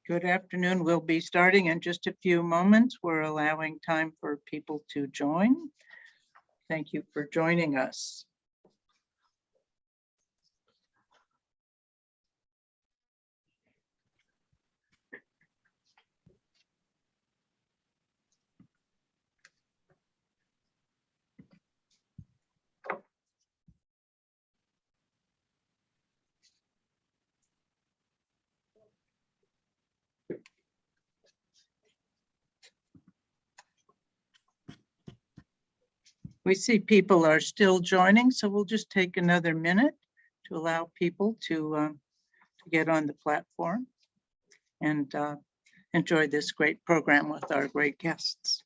Good afternoon. We'll be starting in just a few moments. We're allowing time for people to join. Thank you for joining us. We see people are still joining, so we'll just take another minute to allow people to get on the platform and enjoy this great program with our great guests.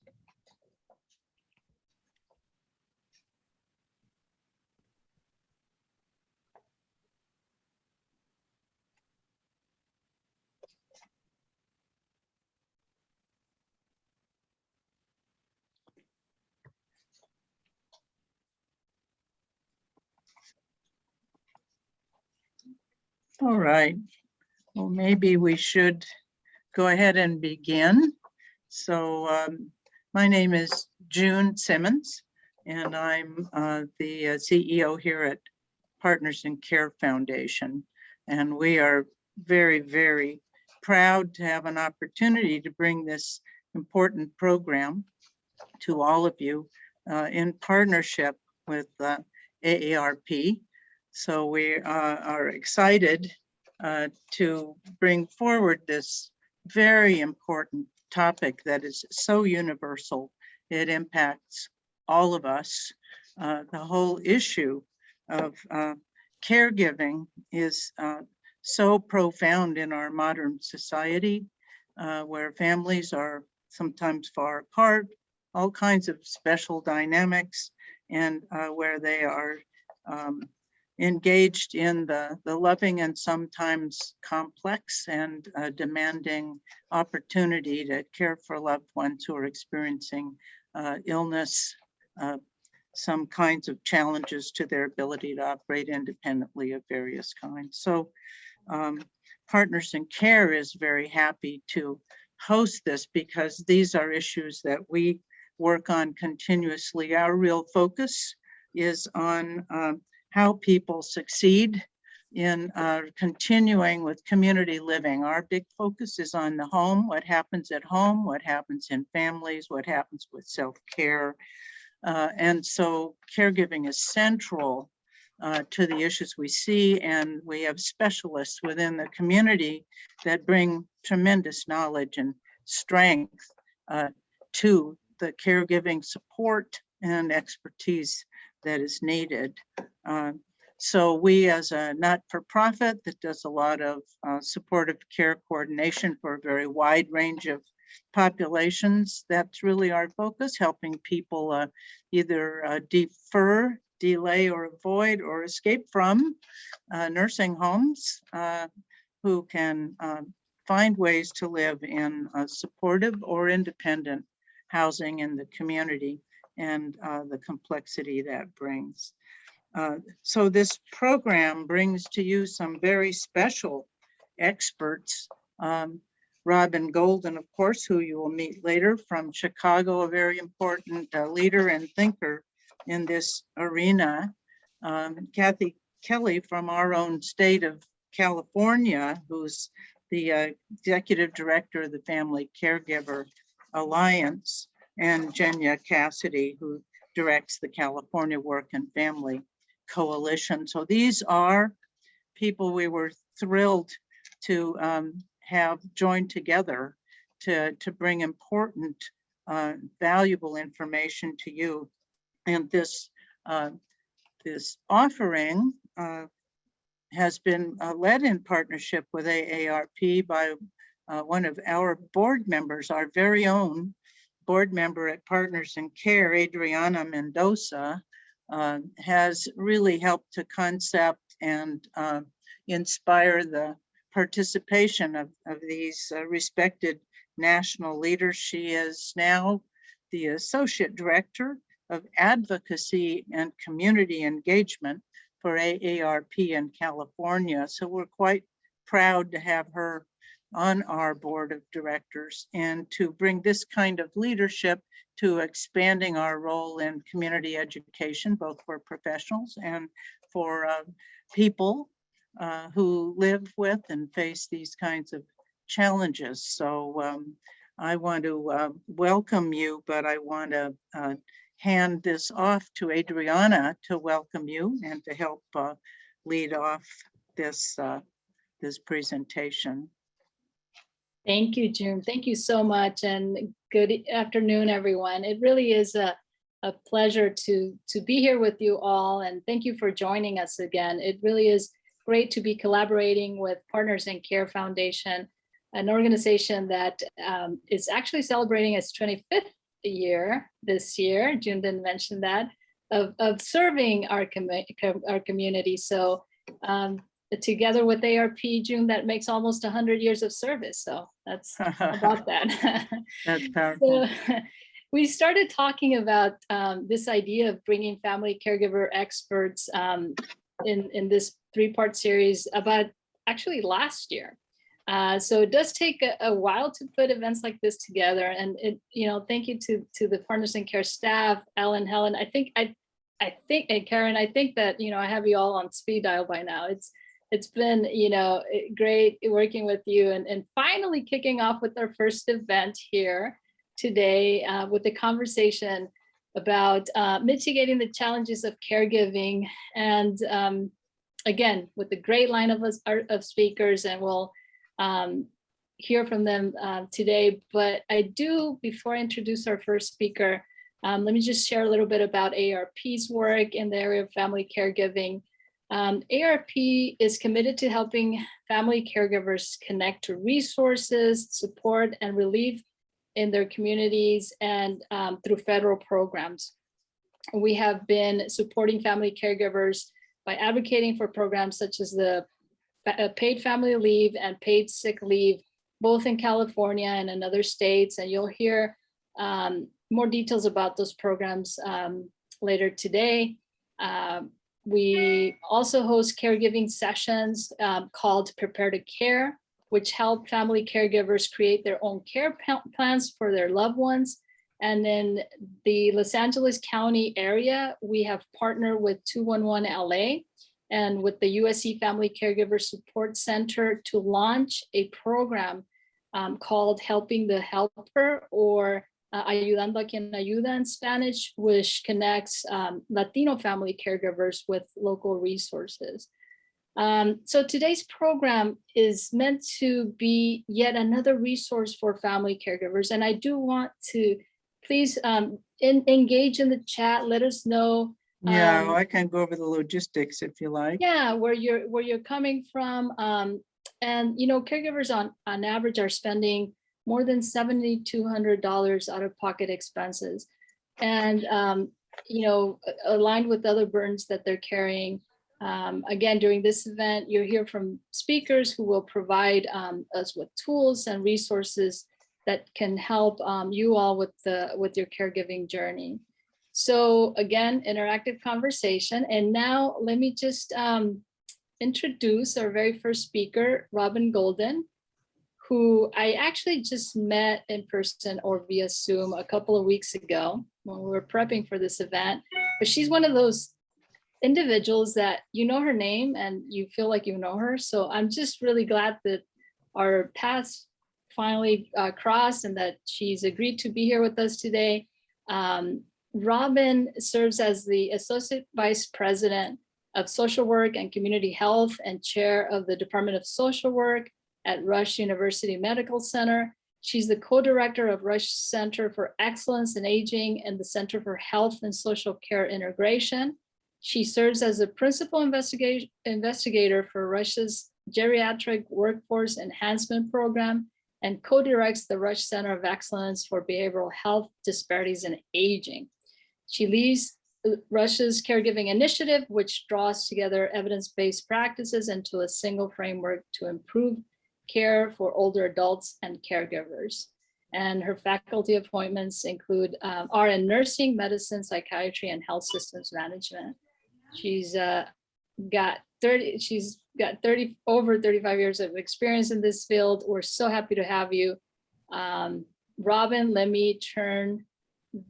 All right, well, maybe we should go ahead and begin. So my name is June Simmons, and I'm the CEO here at Partners in Care Foundation. And we are very, very proud to have an opportunity to bring this important program to all of you in partnership with AARP. So we are excited to bring forward this very important topic that is so universal. It impacts all of us. The whole issue of caregiving is so profound in our modern society, where families are sometimes far apart, all kinds of special dynamics, and where they are engaged in the loving and sometimes complex and demanding opportunity to care for loved ones who are experiencing illness, some kinds of challenges to their ability to operate independently of various kinds. So Partners in Care is very happy to host this because these are issues that we work on continuously. Our real focus is on how people succeed in continuing with community living. Our big focus is on the home, what happens at home, what happens in families, what happens with self-care. And so caregiving is central to the issues we see, and we have specialists within the community that bring tremendous knowledge and strength to the caregiving support and expertise that is needed. So we, as a not-for-profit that does a lot of supportive care coordination for a very wide range of populations, that's really our focus, helping people either defer, delay, or avoid or escape from nursing homes, who can find ways to live in supportive or independent housing in the community, and the complexity that brings. So this program brings to you some very special experts. Robin Golden, of course, who you will meet later, from Chicago, a very important leader and thinker in this arena. Kathy Kelly from our own state of California, who's the executive director of the Family Caregiver Alliance, and Jenya Cassidy, who directs the California Work and Family Coalition. So these are people we were thrilled to have joined together to bring important, valuable information to you. And this offering has been led in partnership with AARP by one of our board members, our very own board member at Partners in Care, Adriana Mendoza, has really helped to concept and inspire the participation of these respected national leaders. She is now the Associate Director of Advocacy and Community Engagement for AARP in California. So we're quite proud to have her on our board of directors, and to bring this kind of leadership to expanding our role in community education, both for professionals and for people who live with and face these kinds of challenges. So I want to welcome you, but I want to hand this off to Adriana to welcome you and to help lead off this presentation. Thank you, June. Thank you so much, and good afternoon, everyone. It really is a pleasure to be here with you all, and thank you for joining us again. It really is great to be collaborating with Partners in Care Foundation, an organization that is actually celebrating its 25th year this year. June didn't mention that, of serving our community. So together with ARP, June, that makes almost 100 years of service. So that's about that. That's powerful. So, we started talking about this idea of bringing family caregiver experts in this 3-part series about actually last year. So it does take a while to put events like this together. And it, thank you to the Partners in Care staff, Ellen, Helen. I think, and Karen, I think that, I have you all on speed dial by now. It's been, great working with you and finally kicking off with our first event here today with the conversation about mitigating the challenges of caregiving. And again, with a great line of speakers, and we'll hear from them today. But I do, before I introduce our first speaker, let me just share a little bit about ARP's work in the area of family caregiving. ARP is committed to helping family caregivers connect to resources, support, and relief in their communities and through federal programs. We have been supporting family caregivers by advocating for programs such as the paid family leave and paid sick leave, both in California and in other states. And you'll hear more details about those programs later today. We also host caregiving sessions called Prepare to Care, which help family caregivers create their own care plans for their loved ones. And in the Los Angeles County area, we have partnered with 211 LA and with the USC Family Caregiver Support Center to launch a program called Helping the Helper, or Ayudando a quien ayuda in Spanish, which connects Latino family caregivers with local resources. So today's program is meant to be yet another resource for family caregivers. And I do want to please engage in the chat. Let us know. Yeah, I can go over the logistics if you like. Yeah, where you're coming from. And caregivers on average are spending more than $7,200 out of pocket expenses. And aligned with other burdens that they're carrying. Again, during this event, you'll hear from speakers who will provide us with tools and resources that can help you all with your caregiving journey. So again, interactive conversation. And now let me just introduce our very first speaker, Robin Golden, who I actually just met in person or via Zoom a couple of weeks ago when we were prepping for this event. But she's one of those individuals that her name and you feel like you know her. So I'm just really glad that our paths finally crossed and that she's agreed to be here with us today. Robin serves as the Associate Vice President of Social Work and Community Health and Chair of the Department of Social Work at Rush University Medical Center. She's the co-director of Rush Center for Excellence in Aging and the Center for Health and Social Care Integration. She serves as the principal investigator for Rush's Geriatric Workforce Enhancement Program and co-directs the Rush Center of Excellence for Behavioral Health Disparities in Aging. She leads Rush's Caregiving Initiative, which draws together evidence-based practices into a single framework to improve care for older adults and caregivers. And her faculty appointments are in nursing, medicine, psychiatry, and health systems management. She's got she's got over 35 years of experience in this field. We're so happy to have you. Robin, let me turn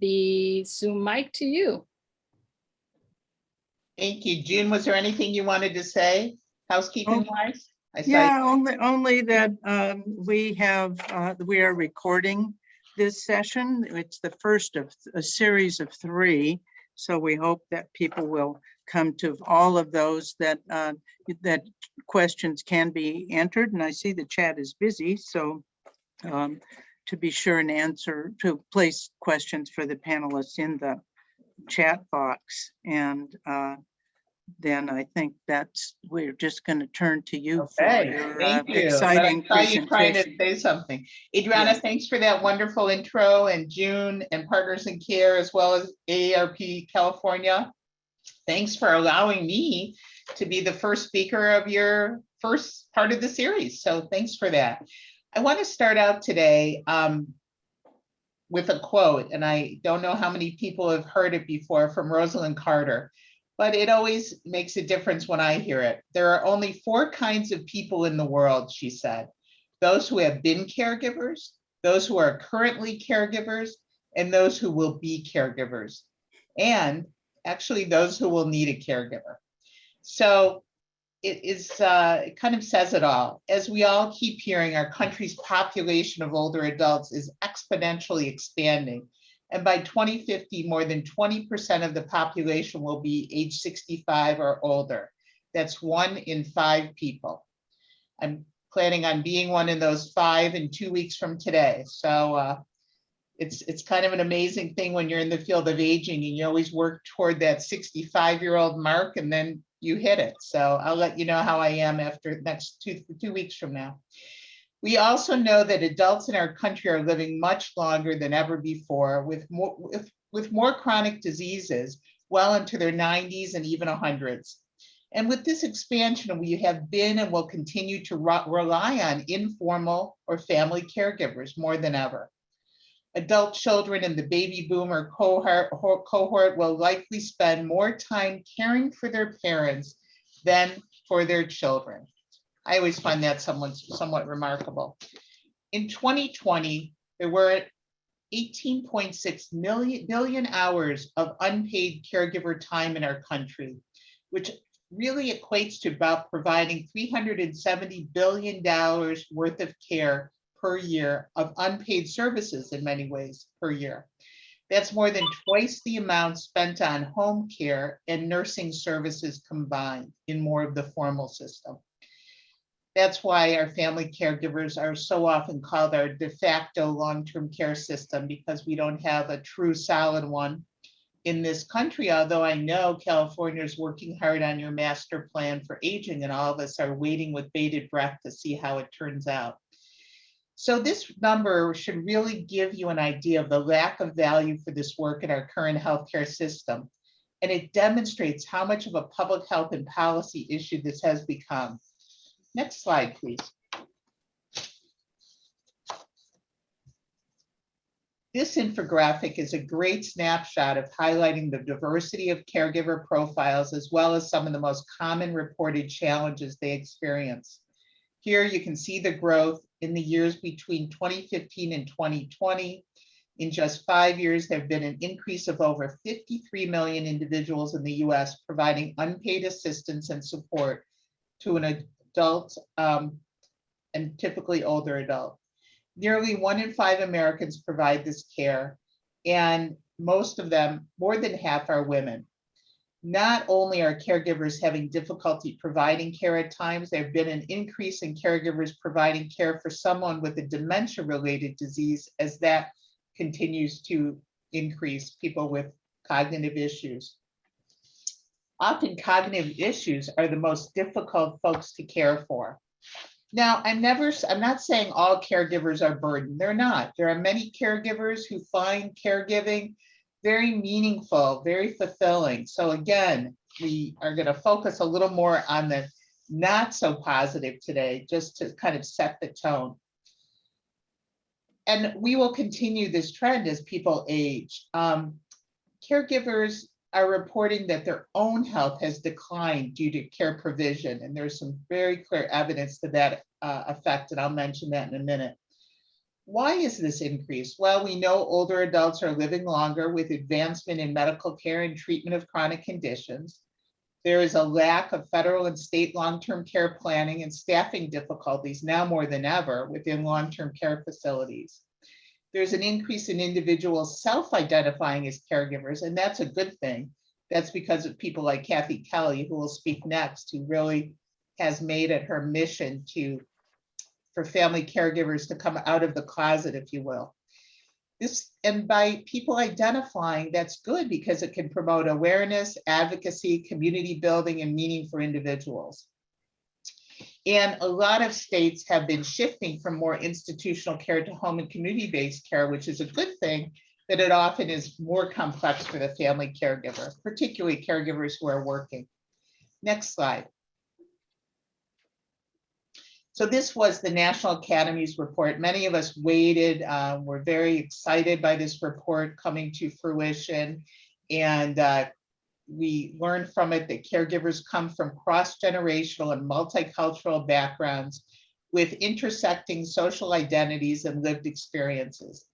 the Zoom mic to you. Thank you. June, was there anything you wanted to say, housekeeping wise? Yeah, only that we are recording this session. It's the first of a series of 3. So we hope that people will come to all of those, that that questions can be entered. And I see the chat is busy, so to be sure and answer, to place questions for the panelists in the chat box. And then I think we're just going to turn to you for your thank you. exciting But I saw you trying to presentation. say something. Adriana, Yes. thanks for that wonderful intro, and June and Partners in Care, as well as AARP California. Thanks for allowing me to be the first speaker of your first part of the series. So thanks for that. I want to start out today with a quote, and I don't know how many people have heard it before, from Rosalind Carter, but it always makes a difference when I hear it. There are only 4 kinds of people in the world, she said: those who have been caregivers, those who are currently caregivers, and those who will be caregivers, and actually those who will need a caregiver. So it kind of says it all. As we all keep hearing, our country's population of older adults is exponentially expanding. And by 2050, more than 20% of the population will be age 65 or older. That's 1 in 5 people. I'm planning on being one of those 5 in 2 weeks from today. So it's kind of an amazing thing when you're in the field of aging and you always work toward that 65-year-old mark, and then you hit it. So I'll let you know how I am after next 2 weeks from now. We also know that adults in our country are living much longer than ever before, with more chronic diseases well into their 90s and even 100s. And with this expansion, we have been and will continue to rely on informal or family caregivers more than ever. Adult children in the baby boomer cohort will likely spend more time caring for their parents than for their children. I always find that somewhat remarkable. In 2020, there were 18.6 billion hours of unpaid caregiver time in our country, which really equates to about providing $370 billion worth of care per year, of unpaid services in many ways per year. That's more than twice the amount spent on home care and nursing services combined in more of the formal system. That's why our family caregivers are so often called our de facto long-term care system, because we don't have a true solid one in this country, although I know California is working hard on your master plan for aging, and all of us are waiting with bated breath to see how it turns out. So this number should really give you an idea of the lack of value for this work in our current healthcare system. And it demonstrates how much of a public health and policy issue this has become. Next slide, please. This infographic is a great snapshot of highlighting the diversity of caregiver profiles, as well as some of the most common reported challenges they experience. Here you can see the growth in the years between 2015 and 2020. In just 5 years, there have been an increase of over 53 million individuals in the US providing unpaid assistance and support to an adult and typically older adult. Nearly 1 in 5 Americans provide this care, and most of them, more than half, are women. Not only are caregivers having difficulty providing care at times, there have been an increase in caregivers providing care for someone with a dementia-related disease, as that continues to increase, people with cognitive issues. Often cognitive issues are the most difficult folks to care for. Now, I'm not saying all caregivers are burdened. They're not. There are many caregivers who find caregiving very meaningful, very fulfilling. So again, we are going to focus a little more on the not so positive today, just to kind of set the tone. And we will continue this trend as people age. Caregivers are reporting that their own health has declined due to care provision. And there's some very clear evidence to that effect, and I'll mention that in a minute. Why is this increase? Well, we know older adults are living longer with advancement in medical care and treatment of chronic conditions. There is a lack of federal and state long-term care planning and staffing difficulties now more than ever within long-term care facilities. There's an increase in individuals self-identifying as caregivers, and that's a good thing. That's because of people like Kathy Kelly, who will speak next, who really has made it her mission for family caregivers to come out of the closet, if you will. And by people identifying, that's good because it can promote awareness, advocacy, community building, and meaning for individuals. And a lot of states have been shifting from more institutional care to home and community-based care, which is a good thing, but it often is more complex for the family caregiver, particularly caregivers who are working. Next slide. So this was the National Academies report. Many of us waited, were very excited by this report coming to fruition. And we learned from it that caregivers come from cross-generational and multicultural backgrounds with intersecting social identities and lived experiences.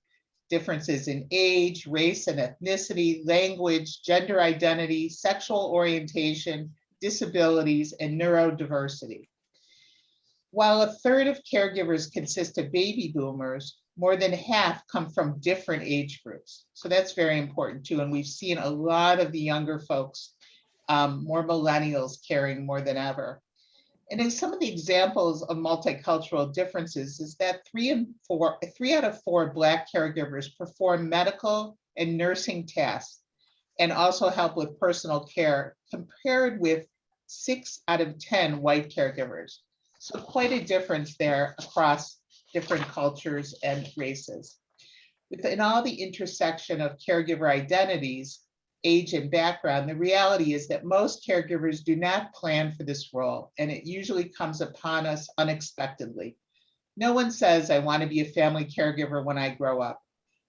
Differences in age, race and ethnicity, language, gender identity, sexual orientation, disabilities, and neurodiversity. While a third of caregivers consist of baby boomers, more than half come from different age groups. So that's very important too. And we've seen a lot of the younger folks, more millennials caring more than ever. And in some of the examples of multicultural differences is that 3 out of 4 Black caregivers perform medical and nursing tasks and also help with personal care, compared with 6 out of 10 white caregivers. So quite a difference there across different cultures and races. Within all the intersection of caregiver identities, age and background, the reality is that most caregivers do not plan for this role, and it usually comes upon us unexpectedly. No one says, I want to be a family caregiver when I grow up.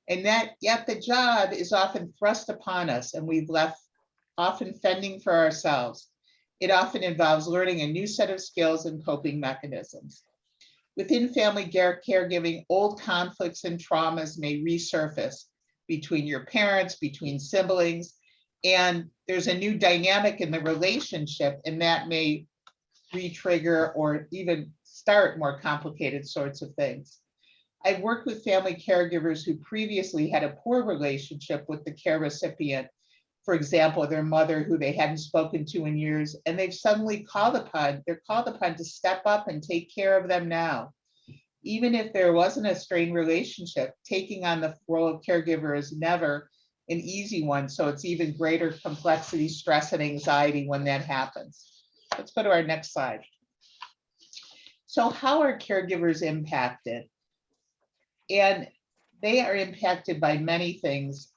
And yet the job is often thrust upon us, and we've left often fending for ourselves. It often involves learning a new set of skills and coping mechanisms. Within family caregiving, old conflicts and traumas may resurface between your parents, between siblings, and there's a new dynamic in the relationship, and that may re-trigger or even start more complicated sorts of things. I've worked with family caregivers who previously had a poor relationship with the care recipient. For example, their mother who they hadn't spoken to in years, and they've suddenly they're called upon to step up and take care of them now. Even if there wasn't a strained relationship, taking on the role of caregiver is never an easy one. So it's even greater complexity, stress, and anxiety when that happens. Let's go to our next slide. So how are caregivers impacted? And they are impacted by many things.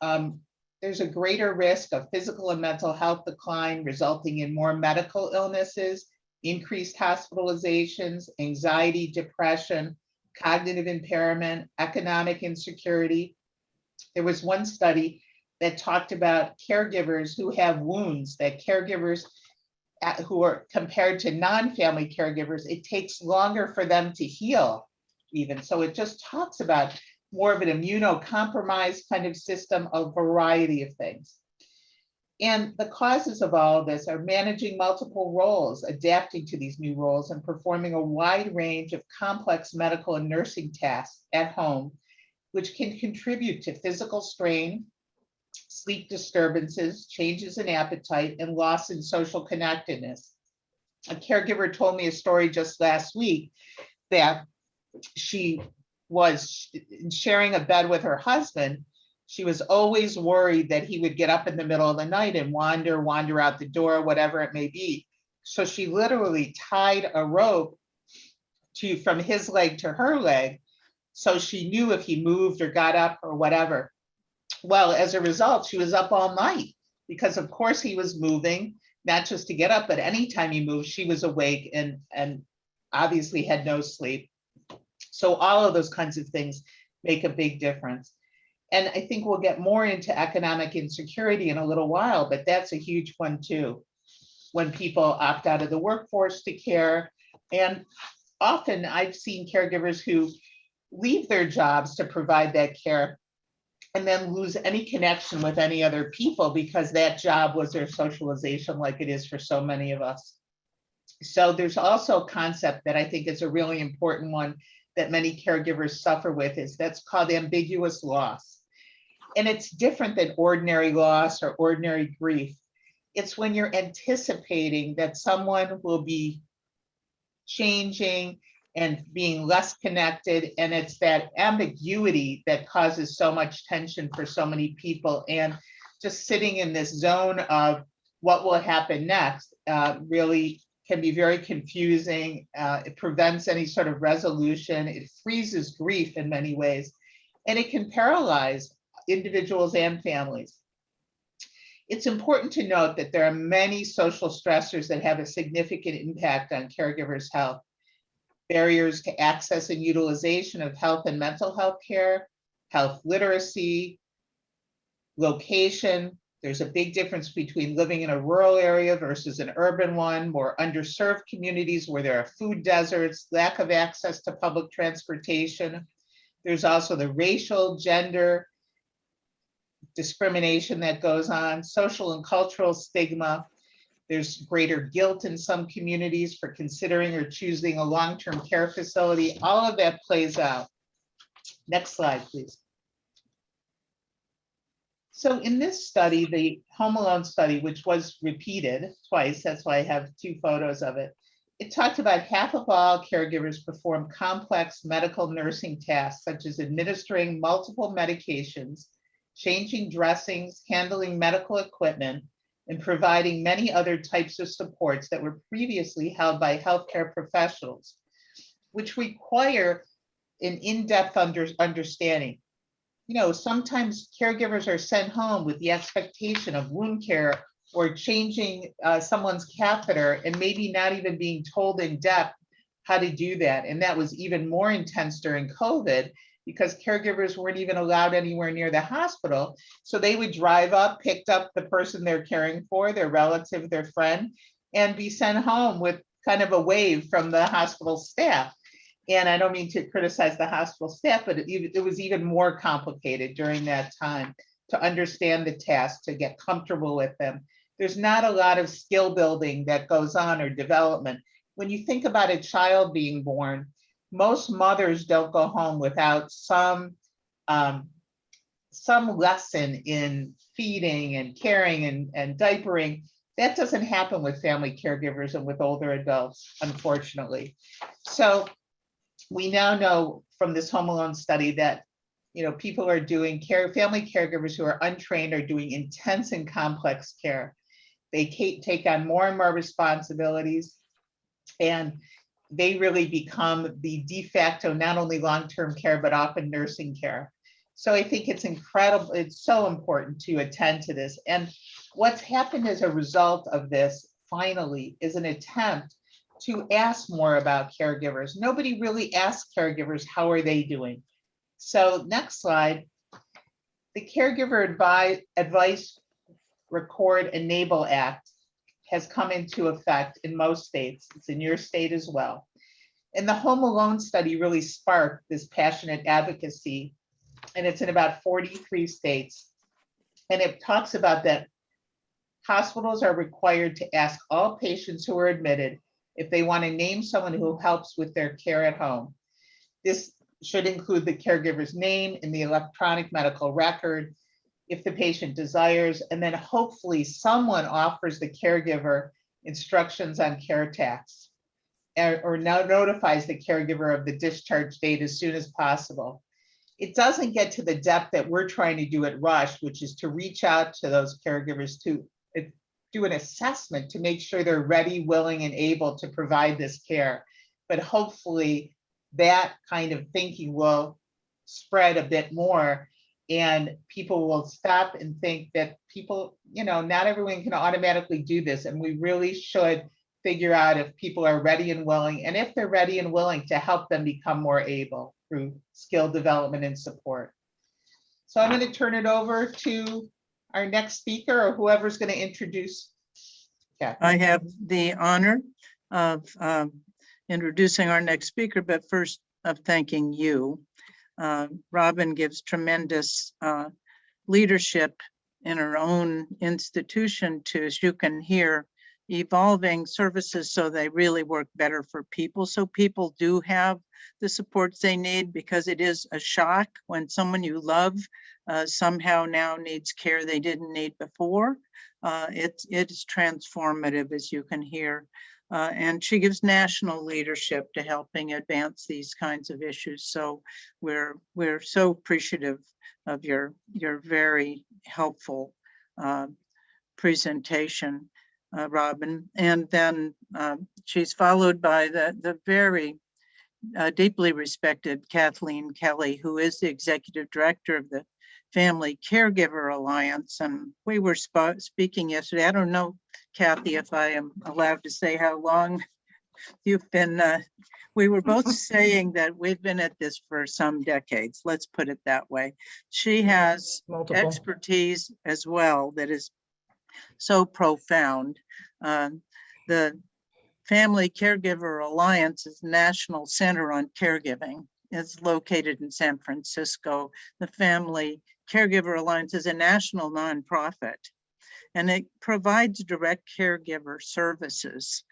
There's a greater risk of physical and mental health decline, resulting in more medical illnesses, increased hospitalizations, anxiety, depression, cognitive impairment, economic insecurity. There was one study that talked about caregivers who have wounds, that caregivers who are compared to non-family caregivers, it takes longer for them to heal even. So it just talks about more of an immunocompromised kind of system, a variety of things. And the causes of all of this are managing multiple roles, adapting to these new roles, and performing a wide range of complex medical and nursing tasks at home, which can contribute to physical strain, sleep disturbances, changes in appetite, and loss in social connectedness. A caregiver told me a story just last week that she was sharing a bed with her husband. She was always worried that he would get up in the middle of the night and wander out the door, whatever it may be. So she literally tied a rope from his leg to her leg, so she knew if he moved or got up or whatever. Well, as a result, she was up all night because of course he was moving, not just to get up, but anytime he moved, she was awake and obviously had no sleep. So all of those kinds of things make a big difference. And I think we'll get more into economic insecurity in a little while, but that's a huge one too. When people opt out of the workforce to care. And often I've seen caregivers who leave their jobs to provide that care and then lose any connection with any other people because that job was their socialization, like it is for so many of us. So there's also a concept that I think is a really important one that many caregivers suffer with, is that's called ambiguous loss. And it's different than ordinary loss or ordinary grief. It's when you're anticipating that someone will be changing and being less connected. And it's that ambiguity that causes so much tension for so many people. And just sitting in this zone of what will happen next really can be very confusing. It prevents any sort of resolution. It freezes grief in many ways, and it can paralyze individuals and families. It's important to note that there are many social stressors that have a significant impact on caregivers' health. Barriers to access and utilization of health and mental health care, health literacy, location. There's a big difference between living in a rural area versus an urban one, more underserved communities where there are food deserts, lack of access to public transportation. There's also the racial, gender discrimination that goes on, social and cultural stigma. There's greater guilt in some communities for considering or choosing a long-term care facility. All of that plays out. Next slide, please. So in this study, the Home Alone study, which was repeated twice, that's why I have 2 photos of it, it talked about half of all caregivers perform complex medical nursing tasks, such as administering multiple medications, changing dressings, handling medical equipment, and providing many other types of supports that were previously held by healthcare professionals, which require an in-depth understanding. You know, sometimes caregivers are sent home with the expectation of wound care or changing someone's catheter and maybe not even being told in depth how to do that. And that was even more intense during COVID because caregivers weren't even allowed anywhere near the hospital. So they would drive up, picked up the person they're caring for, their relative, their friend, and be sent home with kind of a wave from the hospital staff. And I don't mean to criticize the hospital staff, but it was even more complicated during that time to understand the task, to get comfortable with them. There's not a lot of skill building that goes on or development. When you think about a child being born, most mothers don't go home without some lesson in feeding and caring and diapering. That doesn't happen with family caregivers and with older adults, unfortunately. So we now know from this Home Alone study that, you know, people are doing family caregivers who are untrained are doing intense and complex care. They take on more and more responsibilities, and they really become the de facto, not only long-term care, but often nursing care. So I think it's incredible. It's so important to attend to this. And what's happened as a result of this, finally, is an attempt to ask more about caregivers. Nobody really asks caregivers, how are they doing? So next slide. The Caregiver Advice Record Enable Act has come into effect in most states. It's in your state as well. And the Home Alone study really sparked this passionate advocacy, and it's in about 43 states. And it talks about that hospitals are required to ask all patients who are admitted if they want to name someone who helps with their care at home. This should include the caregiver's name in the electronic medical record, if the patient desires, and then hopefully someone offers the caregiver instructions on care tasks or now notifies the caregiver of the discharge date as soon as possible. It doesn't get to the depth that we're trying to do at Rush, which is to reach out to those caregivers to do an assessment to make sure they're ready, willing, and able to provide this care. But hopefully that kind of thinking will spread a bit more, and people will stop and think that people, you know, not everyone can automatically do this. And we really should figure out if people are ready and willing, and if they're ready and willing, to help them become more able through skill development and support. So I'm going to turn it over to our next speaker or whoever's going to introduce. Kathy. I have the honor of introducing our next speaker, but first of thanking you. Robin gives tremendous leadership in her own institution to, as you can hear, evolving services so they really work better for people. So people do have the supports they need, because it is a shock when someone you love somehow now needs care they didn't need before. It's transformative, as you can hear. And she gives national leadership to helping advance these kinds of issues. So we're so appreciative of your very helpful presentation, Robin. And then she's followed by the very deeply respected Kathleen Kelly, who is the executive director of the Family Caregiver Alliance. And we were speaking yesterday. I don't know, Kathy, if I am allowed to say how long you've been, we were both saying that we've been at this for some decades, let's put it that way. She has Multiple. expertise as well that is so profound. The Family Caregiver Alliance's National Center on Caregiving is located in San Francisco. The Family Caregiver Alliance is a national nonprofit, and it provides direct caregiver services,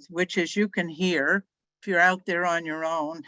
which, as you can hear, if you're out there on your own,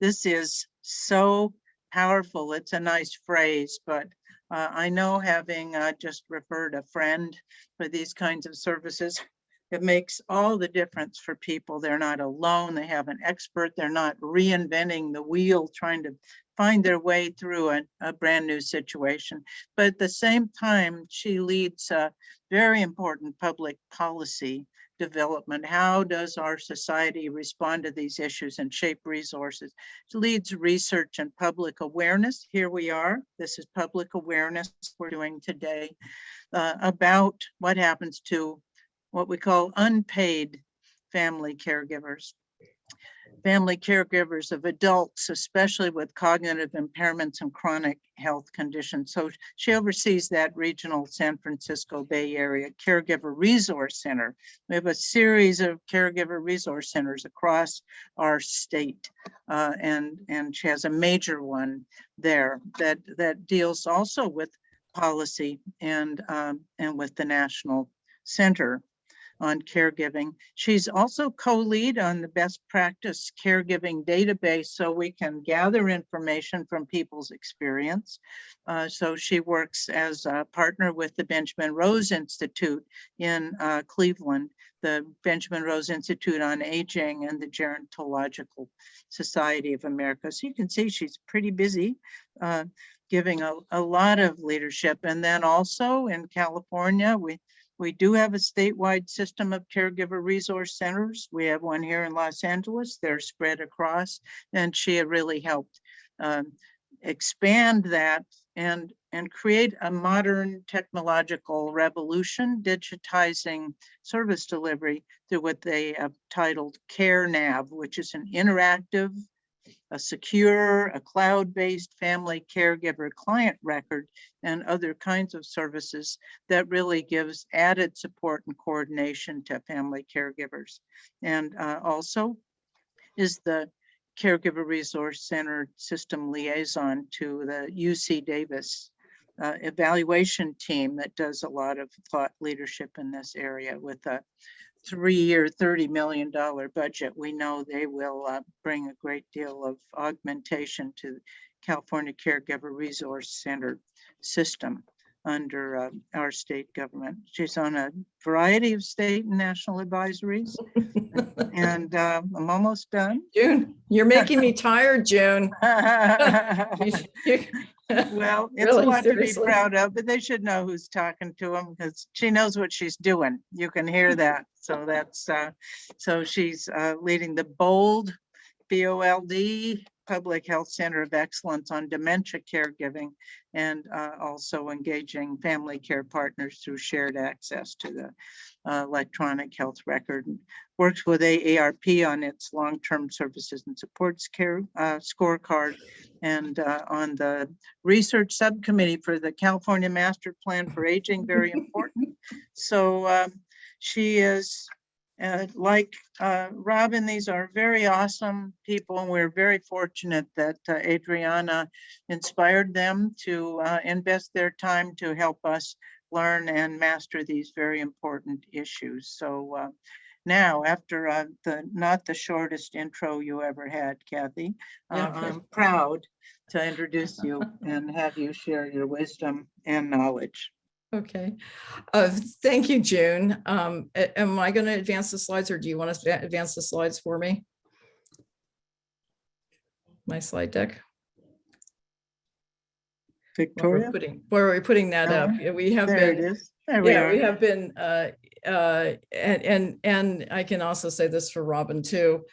this is so powerful. It's a nice phrase, but I know, having just referred a friend for these kinds of services, it makes all the difference for people. They're not alone. They have an expert. They're not reinventing the wheel, trying to find their way through a brand new situation. But at the same time, she leads a very important public policy development. How does our society respond to these issues and shape resources? She leads research and public awareness. Here we are. This is public awareness we're doing today about what happens to what we call unpaid family caregivers. Family caregivers of adults, especially with cognitive impairments and chronic health conditions. So she oversees that regional San Francisco Bay Area Caregiver Resource Center. We have a series of caregiver resource centers across our state, and she has a major one there that deals also with policy and with the National Center on Caregiving. She's also co-lead on the best practice caregiving database, so we can gather information from people's experience. So she works as a partner with the Benjamin Rose Institute in Cleveland, the Benjamin Rose Institute on Aging, and the Gerontological Society of America. So you can see she's pretty busy, giving a lot of leadership. And then also in California, we do have a statewide system of caregiver resource centers. We have one here in Los Angeles. They're spread across, and she had really helped expand that and create a modern technological revolution, digitizing service delivery through what they have titled CareNav, which is an interactive, a secure, a cloud-based family caregiver client record and other kinds of services that really gives added support and coordination to family caregivers. And also is the Caregiver Resource Center system liaison to the UC Davis evaluation team that does a lot of thought leadership in this area. With a 3-year, $30 million budget, we know they will bring a great deal of augmentation to California Caregiver Resource Center system under our state government. She's on a variety of state and national advisories. And I'm almost done. June, you're making me tired, June. Well, it's Really, a lot seriously? to be proud of, but they should know who's talking to them, because she knows what she's doing. You can hear that. So that's so she's leading the BOLD, BOLD Public Health Center of Excellence on Dementia Caregiving, and also engaging family care partners through shared access to the electronic health record. Works with AARP on its long-term services and supports care scorecard, and on the research subcommittee for the California Master Plan for Aging, very important. So she is like Robin, these are very awesome people, and we're very fortunate that Adriana inspired them to invest their time to help us learn and master these very important issues. So now, after not the shortest intro you ever had, Kathy, I'm proud to introduce you and have you share your wisdom and knowledge. Okay. Thank you, June. Am I going to advance the slides, or do you want to advance the slides for me? My slide deck. Victoria? Where are we putting that up? We have there been. It is. There we are. We have been, and I can also say this for Robin too,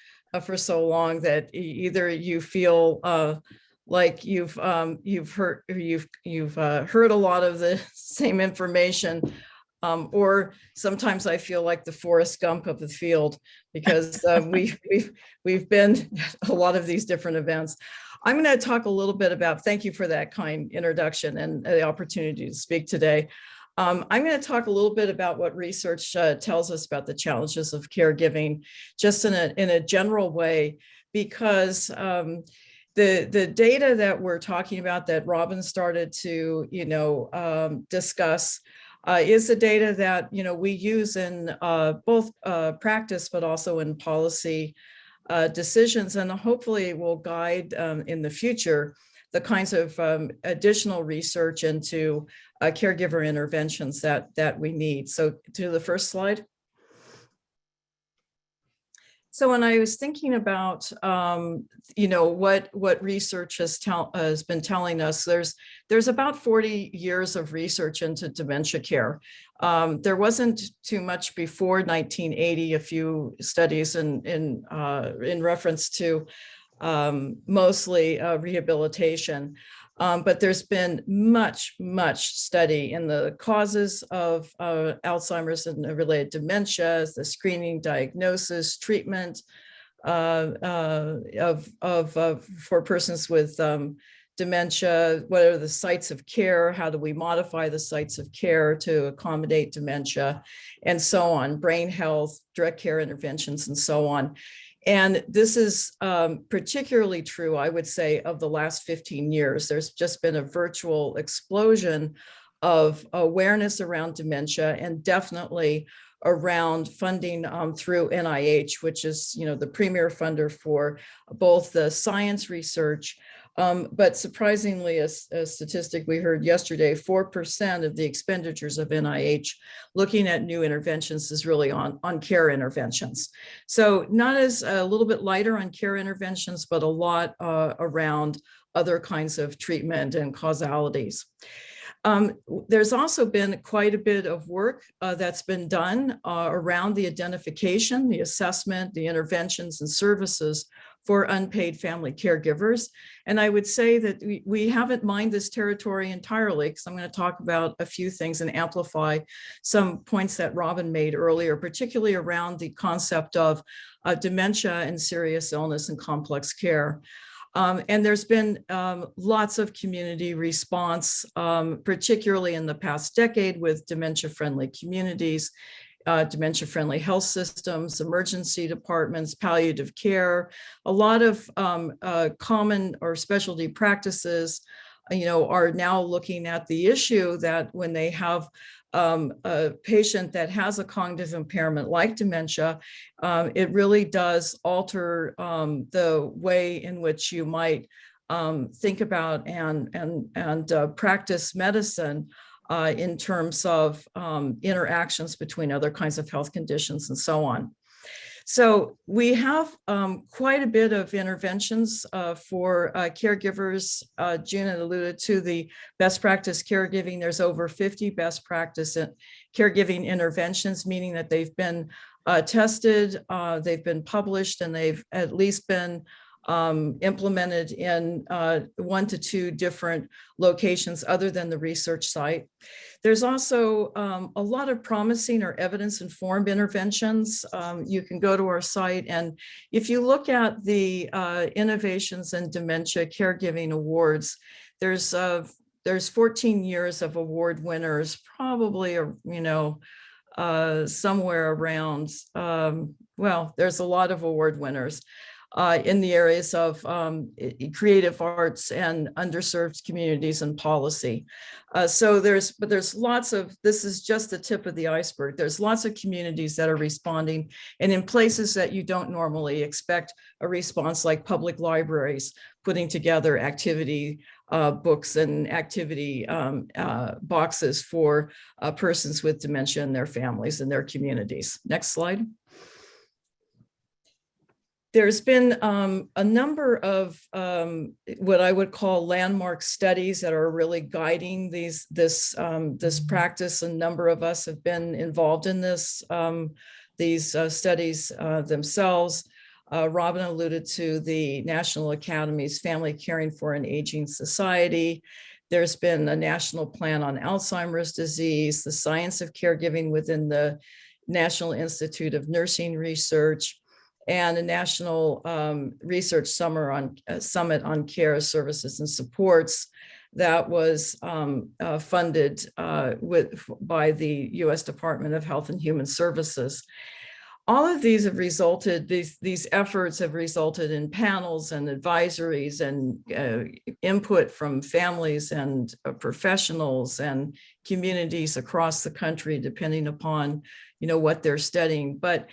for so long that either you feel like you've heard a lot of the same information, or sometimes I feel like the Forrest Gump of the field, because we've been at a lot of these different events. I'm going to talk a little bit about, thank you for that kind introduction and the opportunity to speak today. I'm going to talk a little bit about what research tells us about the challenges of caregiving, just in a general way, because the data that we're talking about, that Robin started to discuss, is the data that we use in both practice but also in policy decisions, and hopefully will guide in the future the kinds of additional research into caregiver interventions that we need. So to the first slide. So when I was thinking about, what research has been telling us, there's about 40 years of research into dementia care. There wasn't too much before 1980, a few studies in reference to mostly rehabilitation. But there's been much study in the causes of Alzheimer's and related dementia, the screening, diagnosis, treatment for persons with dementia. What are the sites of care? How do we modify the sites of care to accommodate dementia, and so on? Brain health, direct care interventions, and so on. And this is particularly true, I would say, of the last 15 years. There's just been a virtual explosion of awareness around dementia, and definitely around funding through NIH, which is, the premier funder for both the science research. But surprisingly, a statistic we heard yesterday, 4% of the expenditures of NIH looking at new interventions is really on care interventions. So not as a little bit lighter on care interventions, but a lot around other kinds of treatment and causalities. There's also been quite a bit of work that's been done around the identification, the assessment, the interventions and services for unpaid family caregivers. And I would say that we haven't mined this territory entirely, because I'm going to talk about a few things and amplify some points that Robin made earlier, particularly around the concept of dementia and serious illness and complex care. And there's been lots of community response, particularly in the past decade, with dementia-friendly communities, dementia-friendly health systems, emergency departments, palliative care. A lot of common or specialty practices, are now looking at the issue that when they have a patient that has a cognitive impairment like dementia, it really does alter the way in which you might think about and practice medicine in terms of interactions between other kinds of health conditions and so on. So we have quite a bit of interventions for caregivers. June alluded to the best practice caregiving. There's over 50 best practice caregiving interventions, meaning that they've been tested, they've been published, and they've at least been implemented in 1 to 2 different locations other than the research site. There's also a lot of promising or evidence-informed interventions. You can go to our site, and if you look at the Innovations in Dementia Caregiving Awards, there's 14 years of award winners, probably, somewhere around, well, there's a lot of award winners in the areas of creative arts and underserved communities and policy. So there's lots of, this is just the tip of the iceberg. There's lots of communities that are responding, and in places that you don't normally expect a response, like public libraries putting together activity books and activity boxes for persons with dementia and their families and their communities. Next slide. There's been a number of what I would call landmark studies that are really guiding this practice. A number of us have been involved in these studies themselves. Robin alluded to the National Academies Family Caring for an Aging Society. There's been a national plan on Alzheimer's disease, the science of caregiving within the National Institute of Nursing Research, and a national research summit on care services and supports that was funded by the U.S. Department of Health and Human Services. All of these have resulted, these efforts have resulted in panels and advisories and input from families and professionals and communities across the country, depending upon, what they're studying. But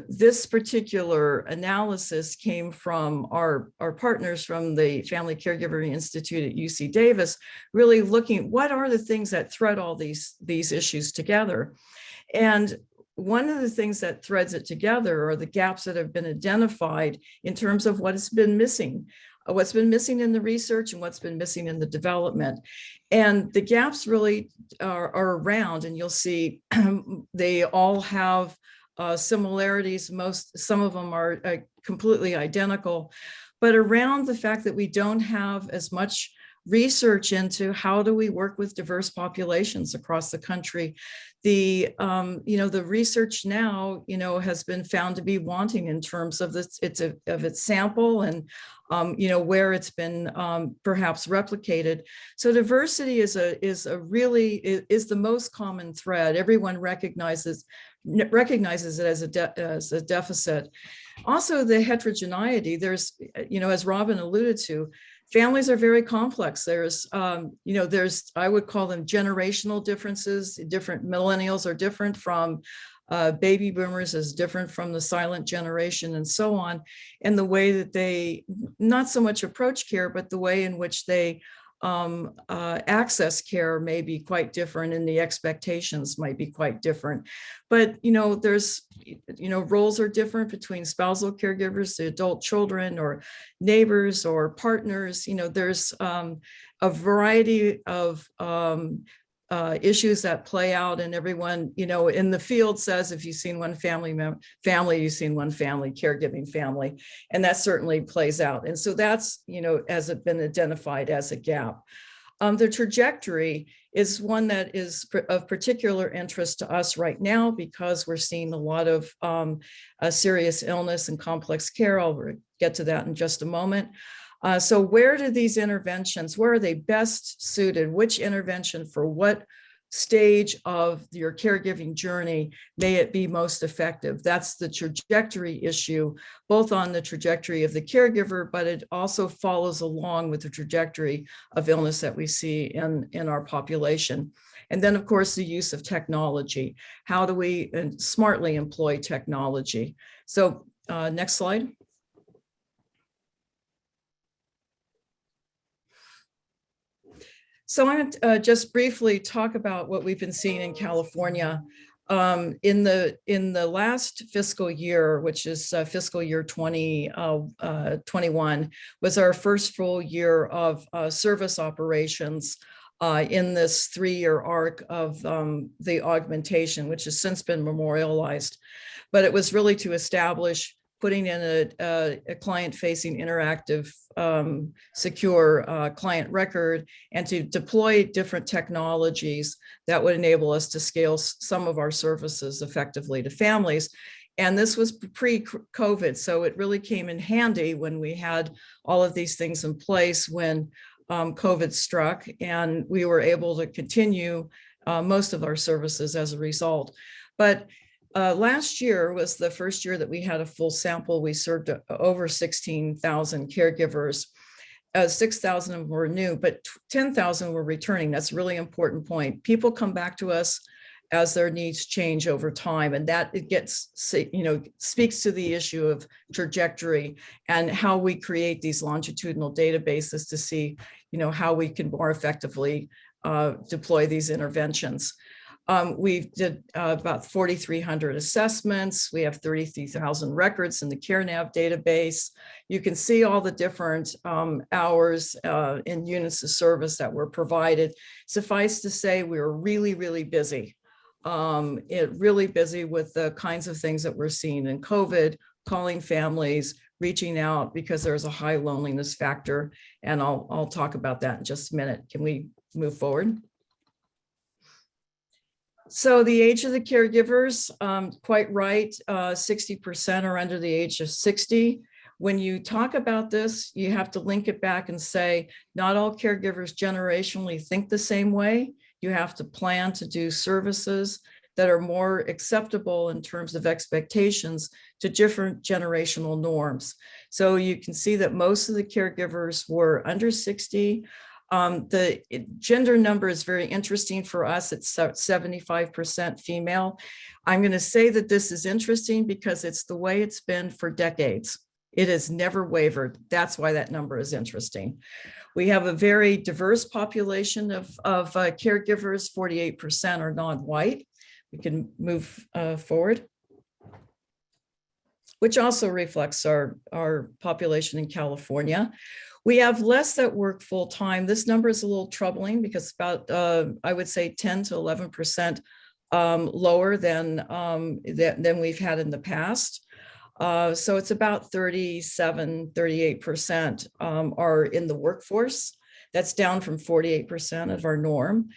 this particular analysis came from our partners from the Family Caregiver Institute at UC Davis, really looking, what are the things that thread all these issues together? And one of the things that threads it together are the gaps that have been identified in terms of what has been missing. What's been missing in the research and what's been missing in the development. And the gaps really are around, and you'll see they all have similarities. Some of them are completely identical, but around the fact that we don't have as much research into how do we work with diverse populations across the country. The research now, has been found to be wanting in terms of its sample and, where it's been perhaps replicated. So diversity is the most common thread. Everyone recognizes it as a deficit. Also, the heterogeneity, there's, as Robin alluded to, families are very complex. There's, I would call them generational differences. Different millennials are different from baby boomers, is different from the silent generation, and so on. And the way that they not so much approach care, but the way in which they access care may be quite different, and the expectations might be quite different. But, there's, roles are different between spousal caregivers, the adult children, or neighbors or partners. There's a variety of issues that play out, and everyone, in the field says, if you've seen one family, you've seen one family, caregiving family, and that certainly plays out. And so that's, has been identified as a gap. The trajectory is one that is of particular interest to us right now, because we're seeing a lot of serious illness and complex care. I'll get to that in just a moment. So where do these interventions, where are they best suited? Which intervention for what stage of your caregiving journey may it be most effective? That's the trajectory issue, both on the trajectory of the caregiver, but it also follows along with the trajectory of illness that we see in our population. And then, of course, the use of technology. How do we smartly employ technology? So next slide. So I'm going to just briefly talk about what we've been seeing in California. In the last fiscal year, which is fiscal year 2021, was our first full year of service operations in this 3-year arc of the augmentation, which has since been memorialized. But it was really to establish putting in a client-facing interactive, secure client record, and to deploy different technologies that would enable us to scale some of our services effectively to families. And this was pre-COVID, so it really came in handy when we had all of these things in place when COVID struck, and we were able to continue most of our services as a result. But last year was the first year that we had a full sample. We served over 16,000 caregivers. 6,000 of them were new, but 10,000 were returning. That's a really important point. People come back to us as their needs change over time, and that it gets, speaks to the issue of trajectory and how we create these longitudinal databases to see, how we can more effectively deploy these interventions. We did about 4,300 assessments. We have 33,000 records in the CareNav database. You can see all the different hours in units of service that were provided. Suffice to say, we were really, really busy. Really busy with the kinds of things that we're seeing in COVID, calling families, reaching out because there's a high loneliness factor. And I'll talk about that in just a minute. Can we move forward? So the age of the caregivers, quite right, 60% are under the age of 60. When you talk about this, you have to link it back and say, not all caregivers generationally think the same way. You have to plan to do services that are more acceptable in terms of expectations to different generational norms. So you can see that most of the caregivers were under 60. The gender number is very interesting for us. It's 75% female. I'm going to say that this is interesting because it's the way it's been for decades. It has never wavered. That's why that number is interesting. We have a very diverse population of caregivers. 48% are non-white. We can move forward, which also reflects our population in California. We have less that work full time. This number is a little troubling because about, I would say 10 to 11% lower than we've had in the past. So it's about 37, 38% are in the workforce. That's down from 48% of our norm.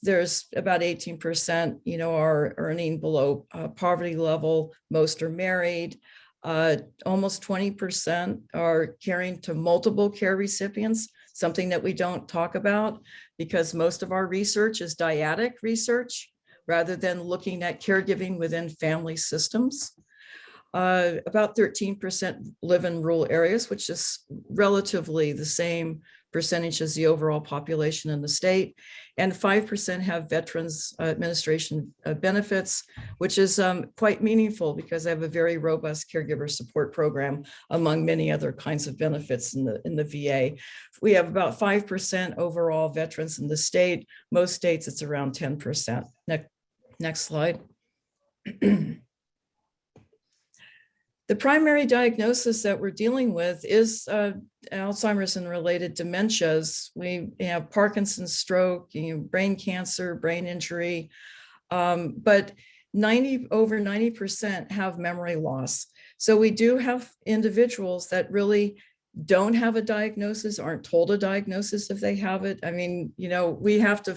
There's about 18%, are earning below poverty level. Most are married. Almost 20% are caring to multiple care recipients, something that we don't talk about because most of our research is dyadic research rather than looking at caregiving within family systems. About 13% live in rural areas, which is relatively the same percentage as the overall population in the state. And 5% have Veterans Administration benefits, which is quite meaningful because they have a very robust caregiver support program, among many other kinds of benefits in the VA. We have about 5% overall veterans in the state. Most states, it's around 10%. Next slide. The primary diagnosis that we're dealing with is Alzheimer's and related dementias. We have Parkinson's, stroke, brain cancer, brain injury, but over 90% have memory loss. So we do have individuals that really don't have a diagnosis, aren't told a diagnosis if they have it. I mean, we have to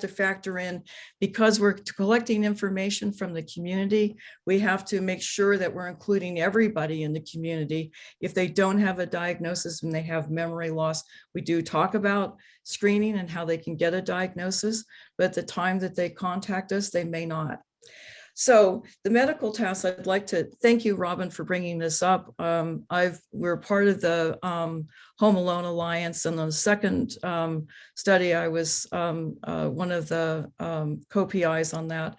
factor in, because we're collecting information from the community, we have to make sure that we're including everybody in the community. If they don't have a diagnosis and they have memory loss, we do talk about screening and how they can get a diagnosis, but at the time that they contact us, they may not. So the medical tasks, I'd like to thank you, Robin, for bringing this up. We're part of the Home Alone Alliance, and on the second study, I was one of the co-PIs on that.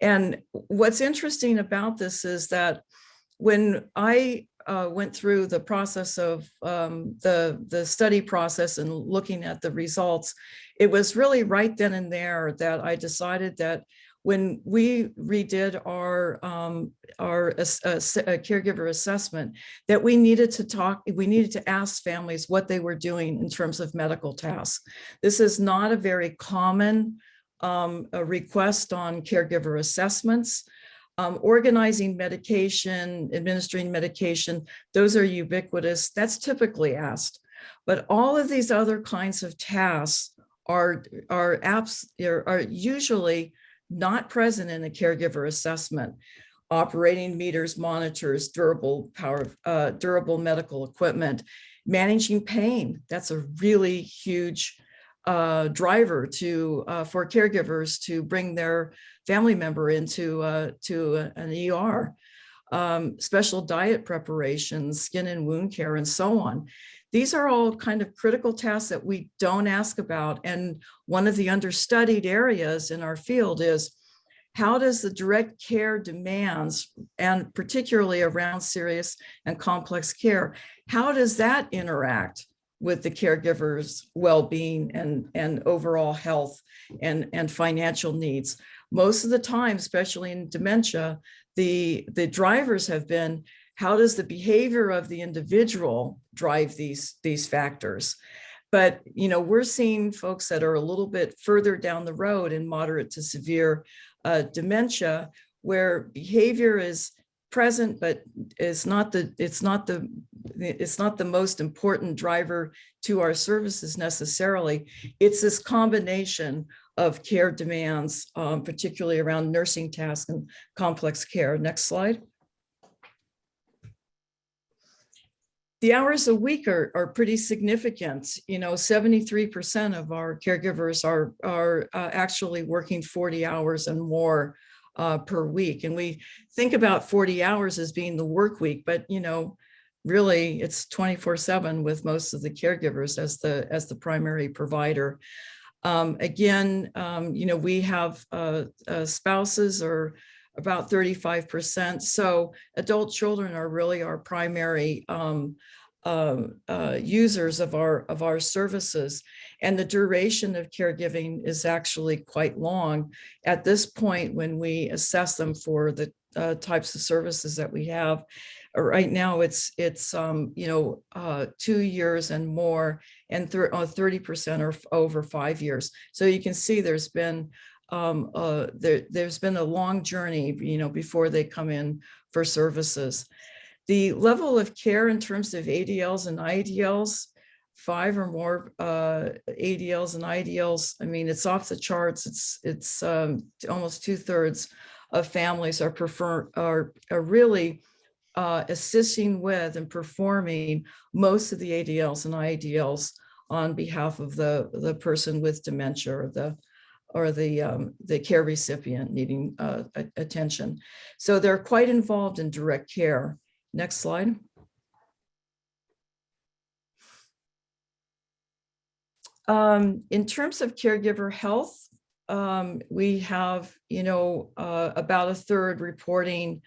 And what's interesting about this is that when I went through the process of the study process and looking at the results, it was really right then and there that I decided that when we redid our caregiver assessment, that we needed to ask families what they were doing in terms of medical tasks. This is not a very common request on caregiver assessments. Organizing medication, administering medication, those are ubiquitous. That's typically asked. But all of these other kinds of tasks are usually not present in a caregiver assessment. Operating meters, monitors, durable medical equipment, managing pain. That's a really huge driver for caregivers to bring their family member into an ER. Special diet preparations, skin and wound care, and so on. These are all kind of critical tasks that we don't ask about. And one of the understudied areas in our field is, how does the direct care demands, and particularly around serious and complex care, how does that interact with the caregiver's well-being and overall health and financial needs? Most of the time, especially in dementia, the drivers have been, how does the behavior of the individual drive these factors? But we're seeing folks that are a little bit further down the road in moderate to severe dementia, where behavior is present, but it's not the most important driver to our services necessarily. It's this combination of care demands, particularly around nursing tasks and complex care. Next slide. The hours a week are pretty significant. 73% of our caregivers are actually working 40 hours and more per week. And we think about 40 hours as being the work week, but really it's 24/7 with most of the caregivers as the primary provider. Again, we have spouses are about 35%. So adult children are really our primary users of our services, and the duration of caregiving is actually quite long. At this point, when we assess them for the types of services that we have, right now it's 2 years and more, and 30% are over 5 years. So you can see there's been a long journey, before they come in for services. The level of care in terms of ADLs and IDLs, 5 or more ADLs and IDLs, I mean, it's off the charts. It's almost 2/3 of families are really assisting with and performing most of the ADLs and IDLs on behalf of the person with dementia or the care recipient needing attention. So they're quite involved in direct care. Next slide. In terms of caregiver health, we have, about 1/3 reporting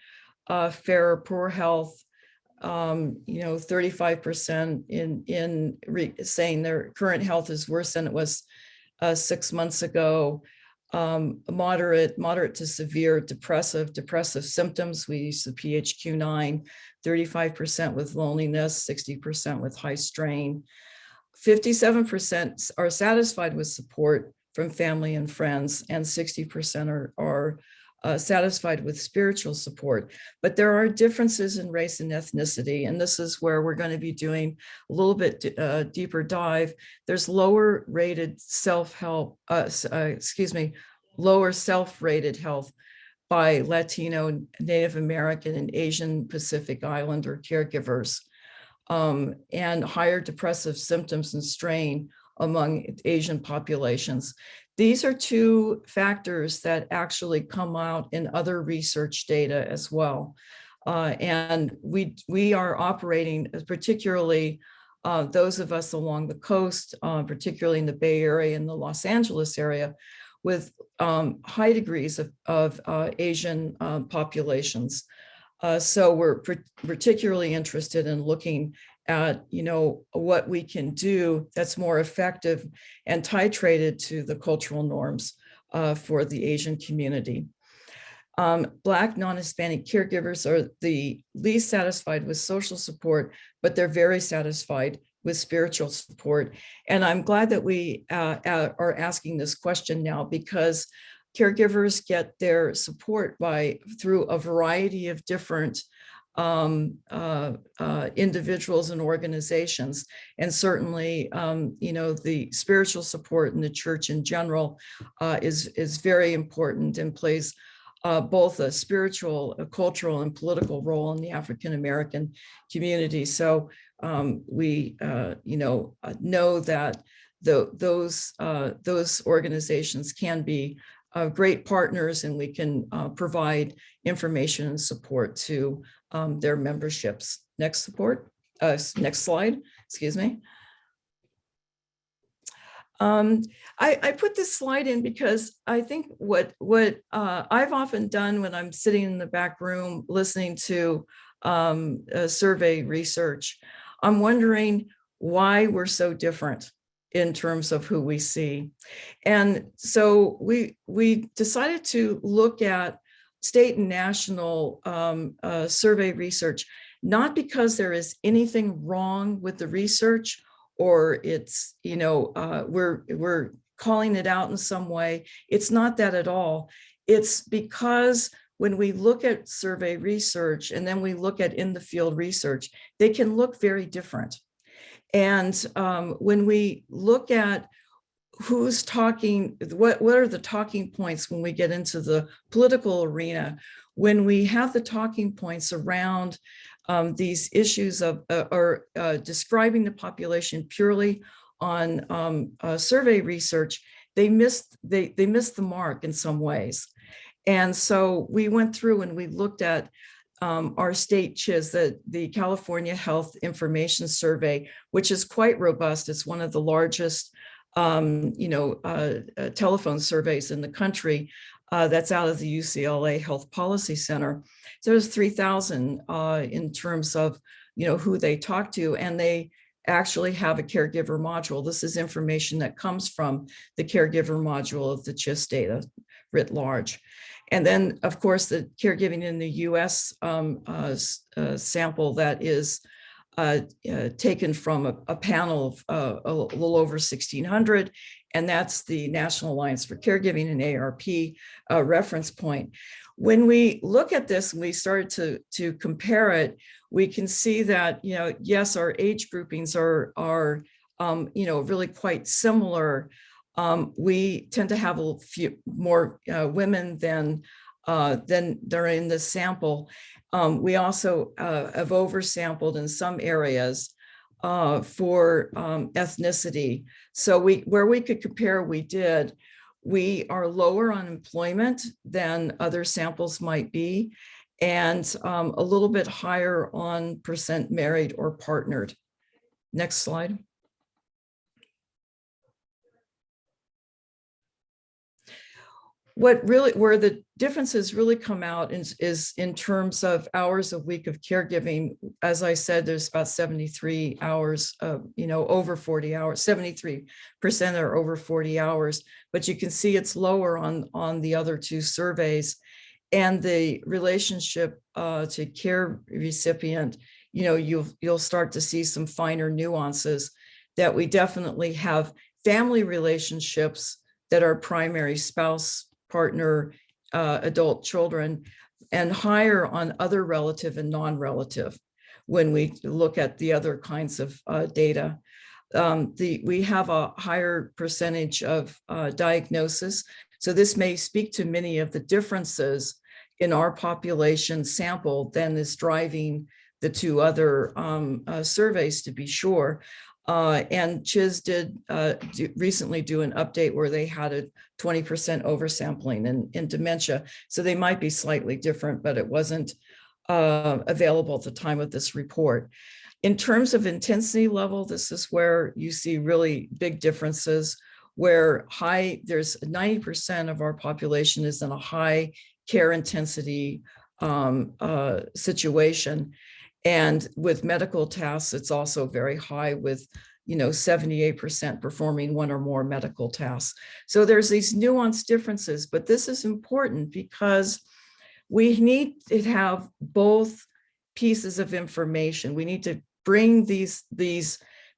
fair or poor health, 35% saying their current health is worse than it was 6 months ago. Moderate to severe depressive symptoms. We use the PHQ-9, 35% with loneliness, 60% with high strain. 57% are satisfied with support from family and friends, and 60% are satisfied with spiritual support. But there are differences in race and ethnicity, and this is where we're going to be doing a little bit deeper dive. There's lower self-rated health by Latino, Native American, and Asian Pacific Islander caregivers, and higher depressive symptoms and strain among Asian populations. These are two factors that actually come out in other research data as well. And we are operating, particularly those of us along the coast, particularly in the Bay Area and the Los Angeles area, with high degrees of Asian populations. So we're particularly interested in looking at what we can do that's more effective and titrated to the cultural norms for the Asian community. Black non-Hispanic caregivers are the least satisfied with social support, but they're very satisfied with spiritual support. And I'm glad that we are asking this question now, because caregivers get their support through a variety of different individuals and organizations. And certainly, the spiritual support in the church in general is very important and plays both a spiritual, a cultural, and political role in the African-American community. So we, know that those organizations can be great partners, and we can provide information and support to their memberships. Next slide, excuse me. I put this slide in because I think what I've often done when I'm sitting in the back room listening to survey research, I'm wondering why we're so different in terms of who we see. And so we decided to look at state and national survey research, not because there is anything wrong with the research, or it's, we're calling it out in some way. It's not that at all. It's because when we look at survey research and then we look at in the field research, they can look very different. And when we look at who's talking, what are the talking points when we get into the political arena, when we have the talking points around these issues of describing the population purely on survey research, they missed the mark in some ways. And so we went through and we looked at our state CHIS, the California Health Information Survey, which is quite robust. It's one of the largest telephone surveys in the country. That's out of the UCLA Health Policy Center. So there's 3,000 in terms of, who they talk to, and they actually have a caregiver module. This is information that comes from the caregiver module of the CHIS data writ large. And then, of course, the caregiving in the US sample that is taken from a panel of a little over 1,600, and that's the National Alliance for Caregiving, and AARP reference point. When we look at this and we started to compare it, we can see that, yes, our age groupings are really quite similar. We tend to have a few more women than they're in the sample. We also have oversampled in some areas for ethnicity. So where we could compare, we did. We are lower on employment than other samples might be, and a little bit higher on percent married or partnered. Next slide. Where the differences really come out is in terms of hours a week of caregiving. As I said, there's about 73 hours, over 40 hours, 73% are over 40 hours, but you can see it's lower on the other two surveys. And the relationship to care recipient, you'll start to see some finer nuances that we definitely have family relationships that are primary spouse, partner, adult children, and higher on other relative and non-relative when we look at the other kinds of data. We have a higher percentage of diagnosis. So this may speak to many of the differences in our population sample than is driving the two other surveys, to be sure. And CHIS did recently do an update where they had a 20% oversampling in dementia. So they might be slightly different, but it wasn't available at the time of this report. In terms of intensity level, this is where you see really big differences, where there's 90% of our population is in a high care intensity situation. And with medical tasks, it's also very high with 78% performing one or more medical tasks. So there's these nuanced differences, but this is important because we need to have both pieces of information. We need to bring these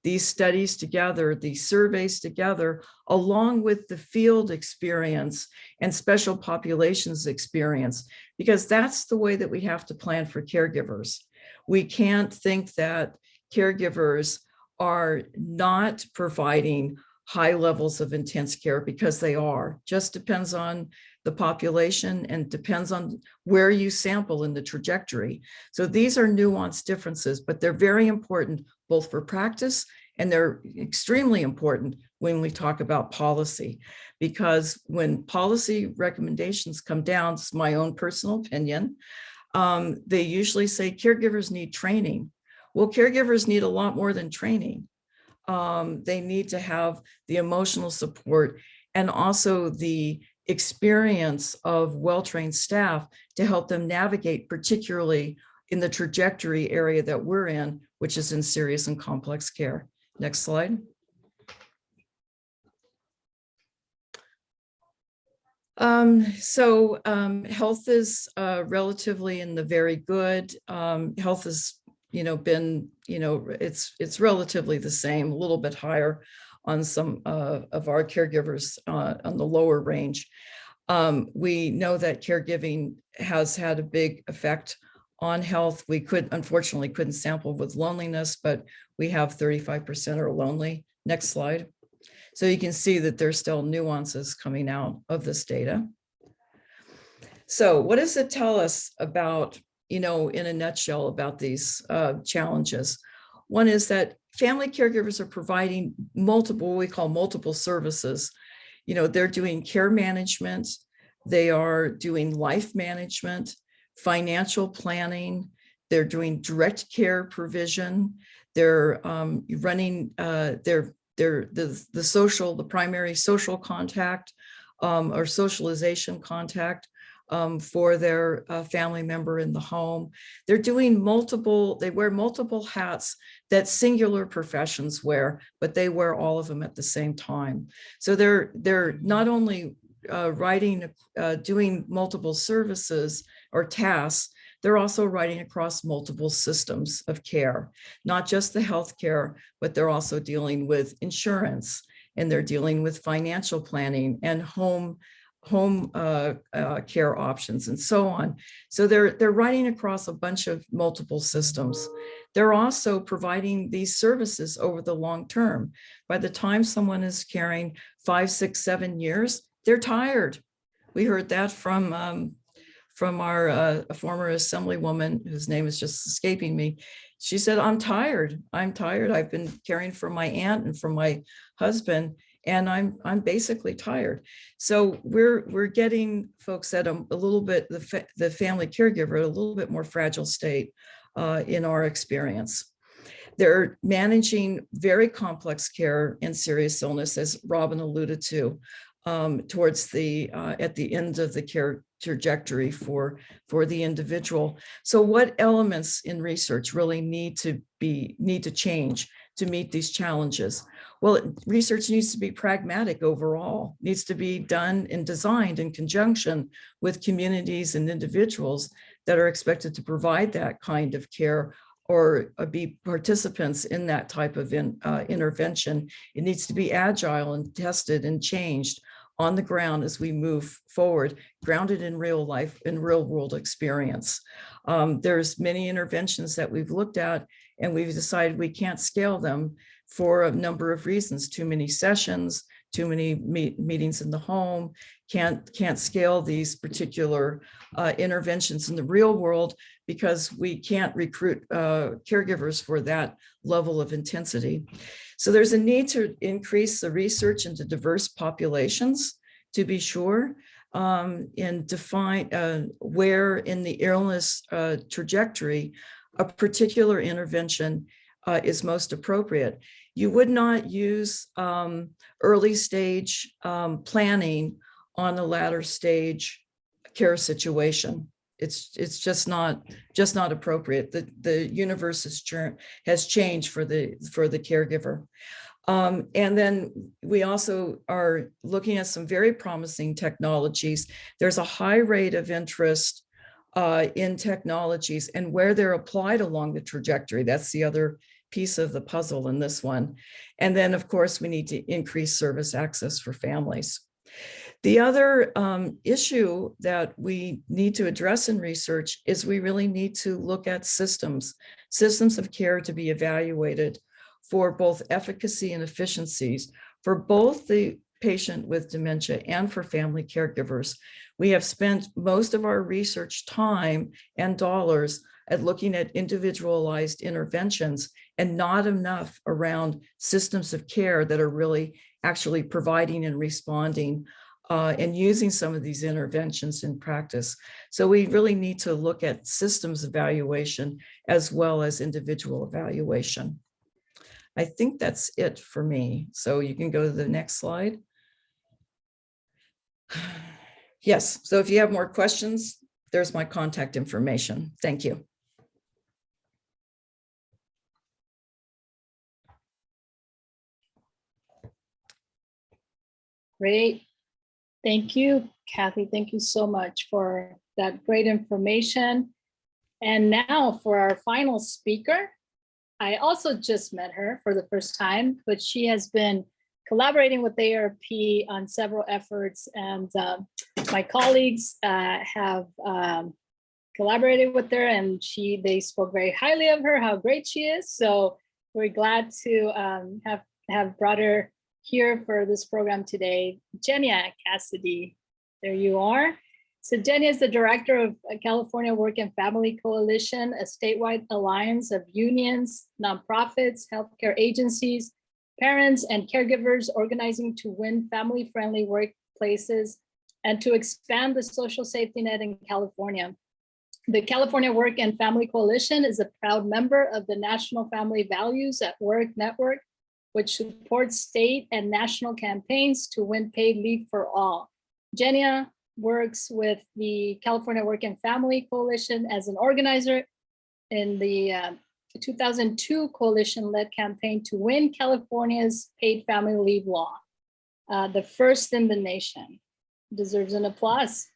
these studies together, these surveys together, along with the field experience and special populations experience, because that's the way that we have to plan for caregivers. We can't think that caregivers are not providing high levels of intense care, because they are. Just depends on the population and depends on where you sample in the trajectory. So these are nuanced differences, but they're very important both for practice, and they're extremely important when we talk about policy, because when policy recommendations come down, it's my own personal opinion, they usually say caregivers need training. Well, caregivers need a lot more than training. They need to have the emotional support and also the experience of well-trained staff to help them navigate, particularly in the trajectory area that we're in, which is in serious and complex care. Next slide. Health is relatively in the very good. Health has, been, it's relatively the same, a little bit higher on some of our caregivers on the lower range. We know that caregiving has had a big effect on health. We unfortunately couldn't sample with loneliness, but we have 35% are lonely. Next slide. So you can see that there's still nuances coming out of this data. So what does it tell us about, in a nutshell, about these challenges? One is that family caregivers are providing multiple, what we call multiple services. They're doing care management, they are doing life management, financial planning, they're doing direct care provision, they're running the primary social contact or socialization contact for their family member in the home. They're doing they wear multiple hats that singular professions wear, but they wear all of them at the same time. So they're not only doing multiple services or tasks, they're also riding across multiple systems of care, not just the healthcare, but they're also dealing with insurance, and they're dealing with financial planning and home care options and so on. So they're riding across a bunch of multiple systems. They're also providing these services over the long term. By the time someone is caring 5, 6, 7 years, they're tired. We heard that from our former assemblywoman, whose name is just escaping me. She said, I'm tired. I've been caring for my aunt and for my husband, and I'm basically tired. So we're getting folks at a little bit, the family caregiver, a little bit more fragile state in our experience. They're managing very complex care and serious illness, as Robin alluded to, towards at the end of the care trajectory for the individual. So what elements in research really need to change to meet these challenges? Well, research needs to be pragmatic overall, needs to be done and designed in conjunction with communities and individuals that are expected to provide that kind of care or be participants in that type of intervention. It needs to be agile and tested and changed on the ground as we move forward, grounded in real life, in real world experience. There's many interventions that we've looked at, and we've decided we can't scale them for a number of reasons. Too many sessions, too many meetings in the home, can't scale these particular interventions in the real world because we can't recruit caregivers for that level of intensity. So there's a need to increase the research into diverse populations, to be sure, and define where in the illness trajectory a particular intervention is most appropriate. You would not use early stage planning on a latter stage care situation. It's just not appropriate. The universe has changed for the caregiver. And then we also are looking at some very promising technologies. There's a high rate of interest in technologies and where they're applied along the trajectory. That's the other piece of the puzzle in this one. And then, of course, we need to increase service access for families. The other issue that we need to address in research is we really need to look at systems of care to be evaluated for both efficacy and efficiencies for both the patient with dementia and for family caregivers. We have spent most of our research time and dollars at looking at individualized interventions and not enough around systems of care that are really actually providing and responding and using some of these interventions in practice. So we really need to look at systems evaluation as well as individual evaluation. I think that's it for me. So you can go to the next slide. Yes, so if you have more questions, there's my contact information. Thank you. Great. Thank you, Kathy. Thank you so much for that great information. And now for our final speaker. I also just met her for the first time, but she has been collaborating with ARP on several efforts, and my colleagues have collaborated with her, and they spoke very highly of her, how great she is. So we're glad to have brought her here for this program today. Genia Cassidy, there you are. So Genia is the director of California Work and Family Coalition, a statewide alliance of unions, nonprofits, healthcare agencies, parents, and caregivers organizing to win family-friendly workplaces and to expand the social safety net in California. The California Work and Family Coalition is a proud member of the National Family Values at Work Network, which supports state and national campaigns to win paid leave for all. Genia works with the California Work and Family Coalition as an organizer in the 2002 coalition-led campaign to win California's paid family leave law, the first in the nation. Deserves an applause.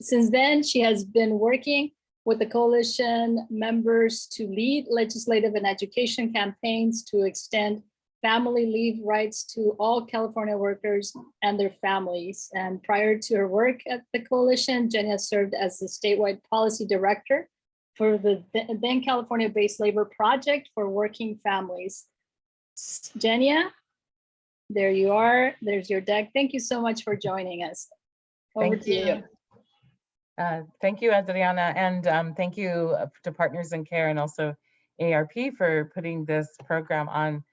Since then, she has been working with the coalition members to lead legislative and education campaigns to extend family leave rights to all California workers and their families. And prior to her work at the coalition, Genia served as the statewide policy director for the then California-based labor project for working families. Genia, there you are. There's your deck. Thank you so much for joining us. Over to you. Thank you, Adriana, and thank you to Partners in Care and also ARP for putting this program on.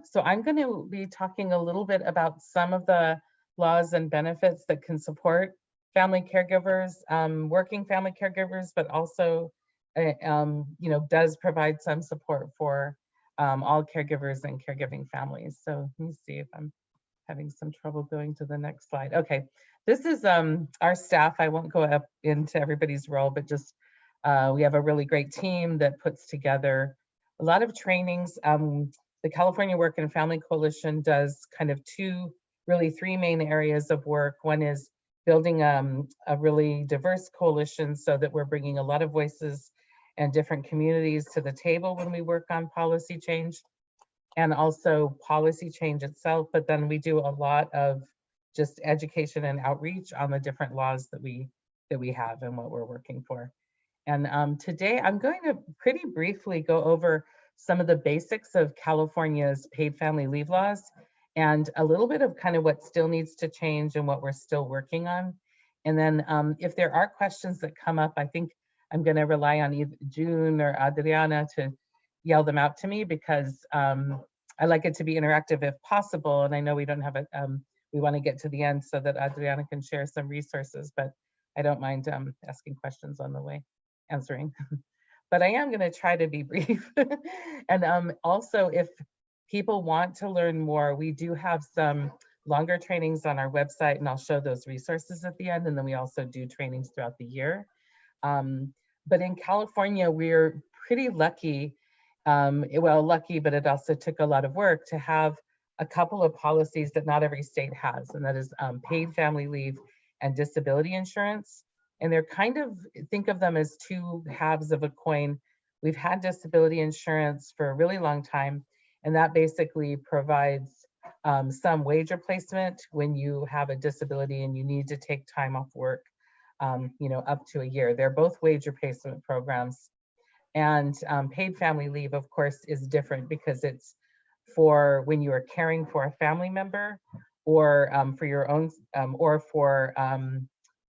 So I'm going to be talking a little bit about some of the laws and benefits that can support family caregivers, working family caregivers, but also, does provide some support for all caregivers and caregiving families. So let me see if I'm having some trouble going to the next slide. Okay, this is our staff. I won't go up into everybody's role, but just we have a really great team that puts together a lot of trainings. The California Work and Family Coalition does kind of three main areas of work. One is building a really diverse coalition so that we're bringing a lot of voices and different communities to the table when we work on policy change, and also policy change itself. But then we do a lot of just education and outreach on the different laws that we have and what we're working for. And today I'm going to pretty briefly go over some of the basics of California's paid family leave laws and a little bit of kind of what still needs to change and what we're still working on. And then if there are questions that come up, I think I'm going to rely on either June or Adriana to yell them out to me, because I like it to be interactive if possible. And I know we don't have we want to get to the end so that Adriana can share some resources, but I don't mind asking questions on the way, answering. But I am going to try to be brief. And also, if people want to learn more, we do have some longer trainings on our website, and I'll show those resources at the end. And then we also do trainings throughout the year. But in California, we're pretty lucky, lucky, but it also took a lot of work to have a couple of policies that not every state has, and that is paid family leave and disability insurance. And they're kind of, think of them as two halves of a coin. we've had disability insurance for a really long time, and that basically provides some wage replacement when you have a disability and you need to take time off work, up to a year. They're both wage replacement programs. And paid family leave, of course, is different because it's for when you are caring for a family member, or for your own, or for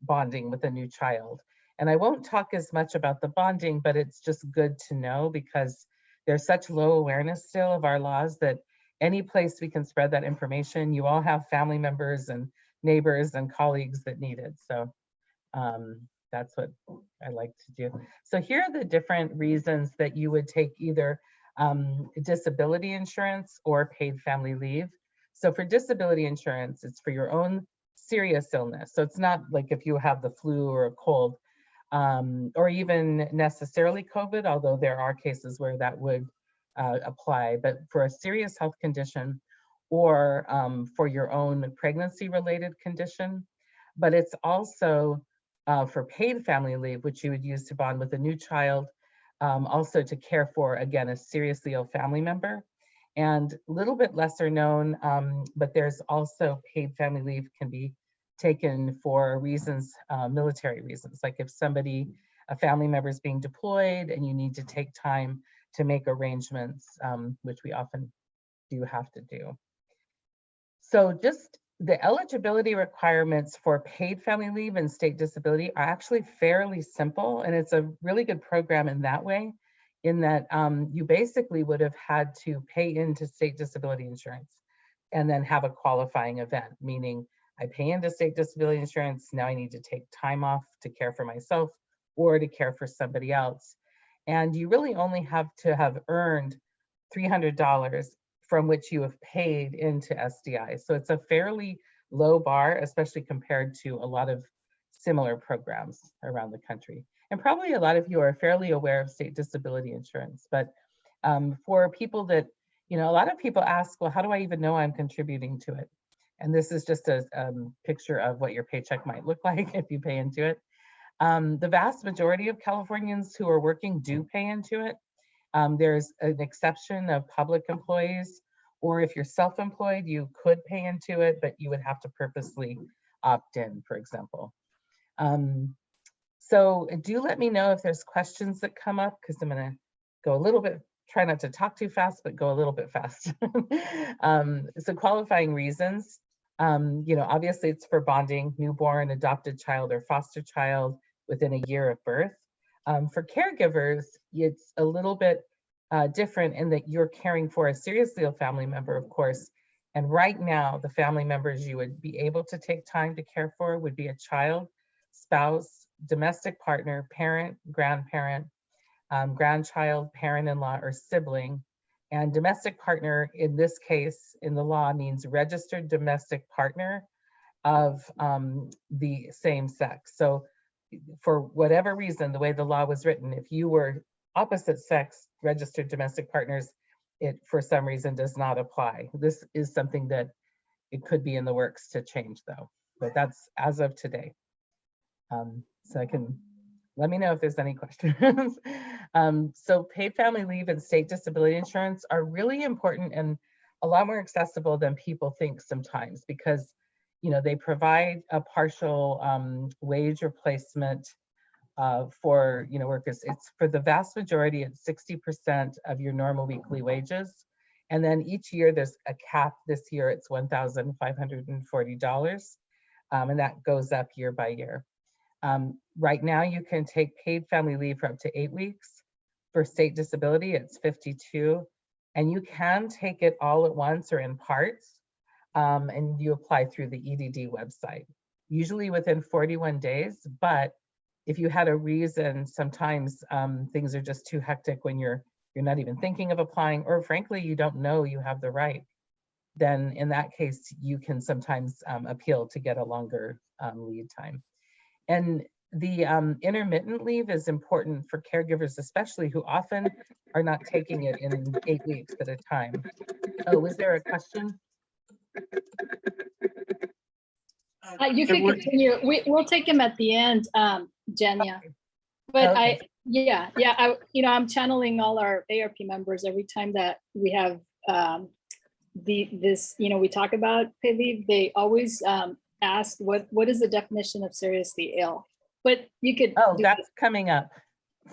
bonding with a new child. And I won't talk as much about the bonding, but it's just good to know because there's such low awareness still of our laws that any place we can spread that information, you all have family members and neighbors and colleagues that need it. So that's what I like to do. So here are the different reasons that you would take either disability insurance or paid family leave. So for disability insurance, it's for your own serious illness. So it's not like if you have the flu or a cold, or even necessarily COVID, although there are cases where that would apply, but for a serious health condition or for your own pregnancy related condition. But it's also for paid family leave, which you would use to bond with a new child, also to care for, again, a seriously ill family member. And a little bit lesser known, but there's also paid family leave can be taken for reasons, military reasons, like if somebody, a family member is being deployed and you need to take time to make arrangements, which we often do have to do. So just the eligibility requirements for paid family leave and state disability are actually fairly simple, and it's a really good program in that way, in that you basically would have had to pay into state disability insurance and then have a qualifying event, meaning I pay into state disability insurance, now I need to take time off to care for myself or to care for somebody else. And you really only have to have earned $300 from which you have paid into SDI. So it's a fairly low bar, especially compared to a lot of similar programs around the country. And probably a lot of you are fairly aware of state disability insurance, but for people that, a lot of people ask, well, how do I even know I'm contributing to it? And this is just a picture of what your paycheck might look like if you pay into it. The vast majority of Californians who are working do pay into it. There's an exception of public employees, or if you're self-employed, you could pay into it, but you would have to purposely opt in, for example. So do let me know if there's questions that come up, because I'm going to go a little bit, try not to talk too fast, but go a little bit fast. So qualifying reasons, obviously it's for bonding, newborn, adopted child, or foster child within a year of birth. For caregivers, it's a little bit different in that you're caring for a seriously ill family member, of course. And right now, the family members you would be able to take time to care for would be a child, spouse, domestic partner, parent, grandparent, grandchild, parent-in-law, or sibling. And domestic partner, in this case, in the law, means registered domestic partner of the same sex. So for whatever reason, the way the law was written, if you were opposite sex registered domestic partners, it for some reason does not apply. This is something that it could be in the works to change though, but that's as of today. So I can, let me know if there's any questions. So paid family leave and state disability insurance are really important and a lot more accessible than people think sometimes, because they provide a partial wage replacement for workers. It's for the vast majority, it's 60% of your normal weekly wages. And then each year there's a cap. This year it's $1,540. And that goes up year by year. Right now you can take paid family leave for up to 8 weeks. For state disability, it's 52. And you can take it all at once or in parts. And you apply through the EDD website, usually within 41 days. But if you had a reason, sometimes things are just too hectic when you're not even thinking of applying, or frankly, you don't know you have the right, then in that case, you can sometimes appeal to get a longer lead time. And the intermittent leave is important for caregivers, especially who often are not taking it in 8 weeks at a time. Oh, was there a question? You can continue. We'll take him at the end, Jenya. But Okay. I'm channeling all our ARP members every time that we have we talk about paid leave. They always ask what is the definition of seriously ill? But you could Oh, do that's coming up.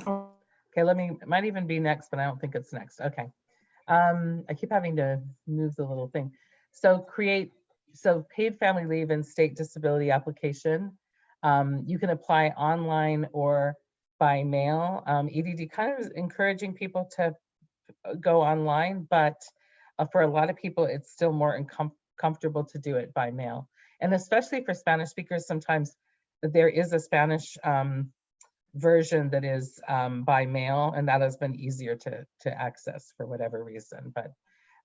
Okay, it might even be next, but I don't think it's next. Okay. I keep having to move the little thing. So paid family leave and state disability application. You can apply online or by mail. EDD kind of is encouraging people to go online, but for a lot of people, it's still more comfortable to do it by mail. And especially for Spanish speakers, sometimes there is a Spanish version that is by mail, and that has been easier to access for whatever reason. But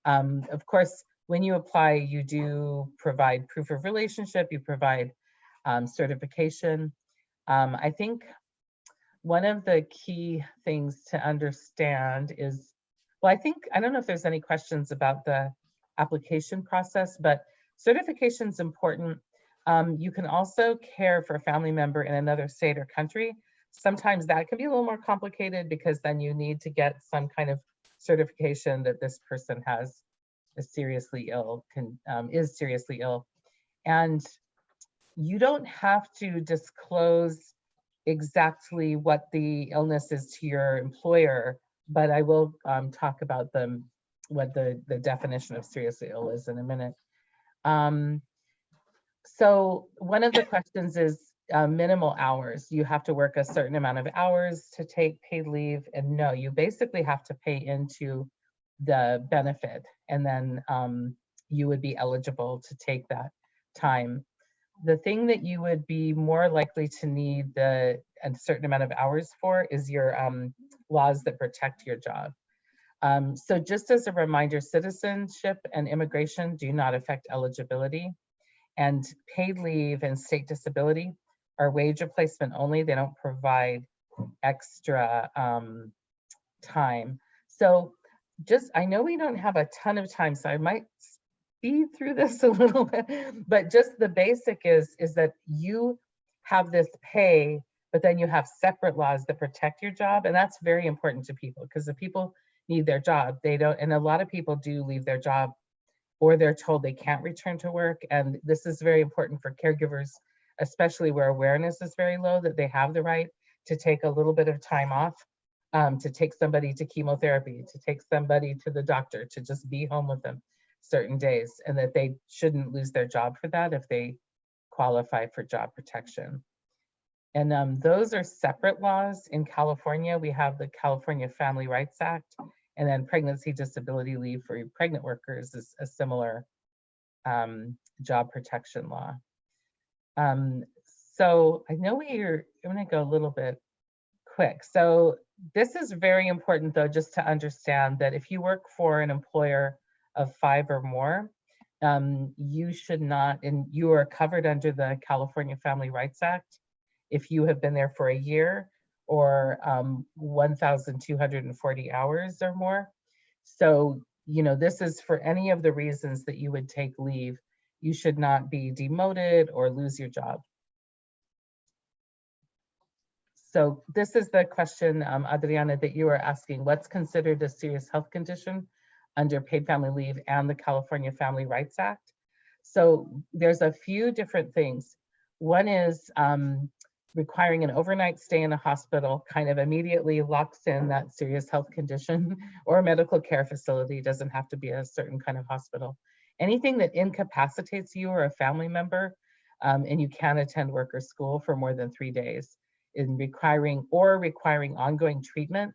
of course, when you apply, you do provide proof of relationship, you provide certification. I think one of the key things to understand is, well, I don't know if there's any questions about the application process, but certification is important. You can also care for a family member in another state or country. Sometimes that can be a little more complicated because then you need to get some kind of certification that this person is seriously ill. And you don't have to disclose exactly what the illness is to your employer, but I will talk about what the definition of seriously ill is in a minute. So one of the questions is minimal hours. You have to work a certain amount of hours to take paid leave, and no, you basically have to pay into the benefit, and then you would be eligible to take that time. The thing that you would be more likely to need a certain amount of hours for is your laws that protect your job. So just as a reminder, citizenship and immigration do not affect eligibility, and paid leave and state disability are wage replacement only. They don't provide extra time. So I know we don't have a ton of time, so I might speed through this a little bit, but just the basic is that you have this pay, but then you have separate laws that protect your job. And that's very important to people, because if people need their job, they don't, and a lot of people do leave their job, or they're told they can't return to work. And this is very important for caregivers, especially where awareness is very low, that they have the right to take a little bit of time off, to take somebody to chemotherapy, to take somebody to the doctor, to just be home with them certain days, and that they shouldn't lose their job for that if they qualify for job protection. And those are separate laws. In California, we have the California Family Rights Act, and then pregnancy disability leave for pregnant workers is a similar job protection law. So I know I'm gonna go a little bit quick. So this is very important though, just to understand that if you work for an employer of 5 or more, you should not, and you are covered under the California Family Rights Act if you have been there for a year or 1,240 hours or more. So, this is for any of the reasons that you would take leave. You should not be demoted or lose your job. So this is the question, Adriana, that you were asking. What's considered a serious health condition under paid family leave and the California Family Rights Act? So there's a few different things. One is requiring an overnight stay in a hospital kind of immediately locks in that serious health condition, or a medical care facility. Doesn't have to be a certain kind of hospital. Anything that incapacitates you or a family member, and you can't attend work or school for more than 3 days, in requiring ongoing treatment,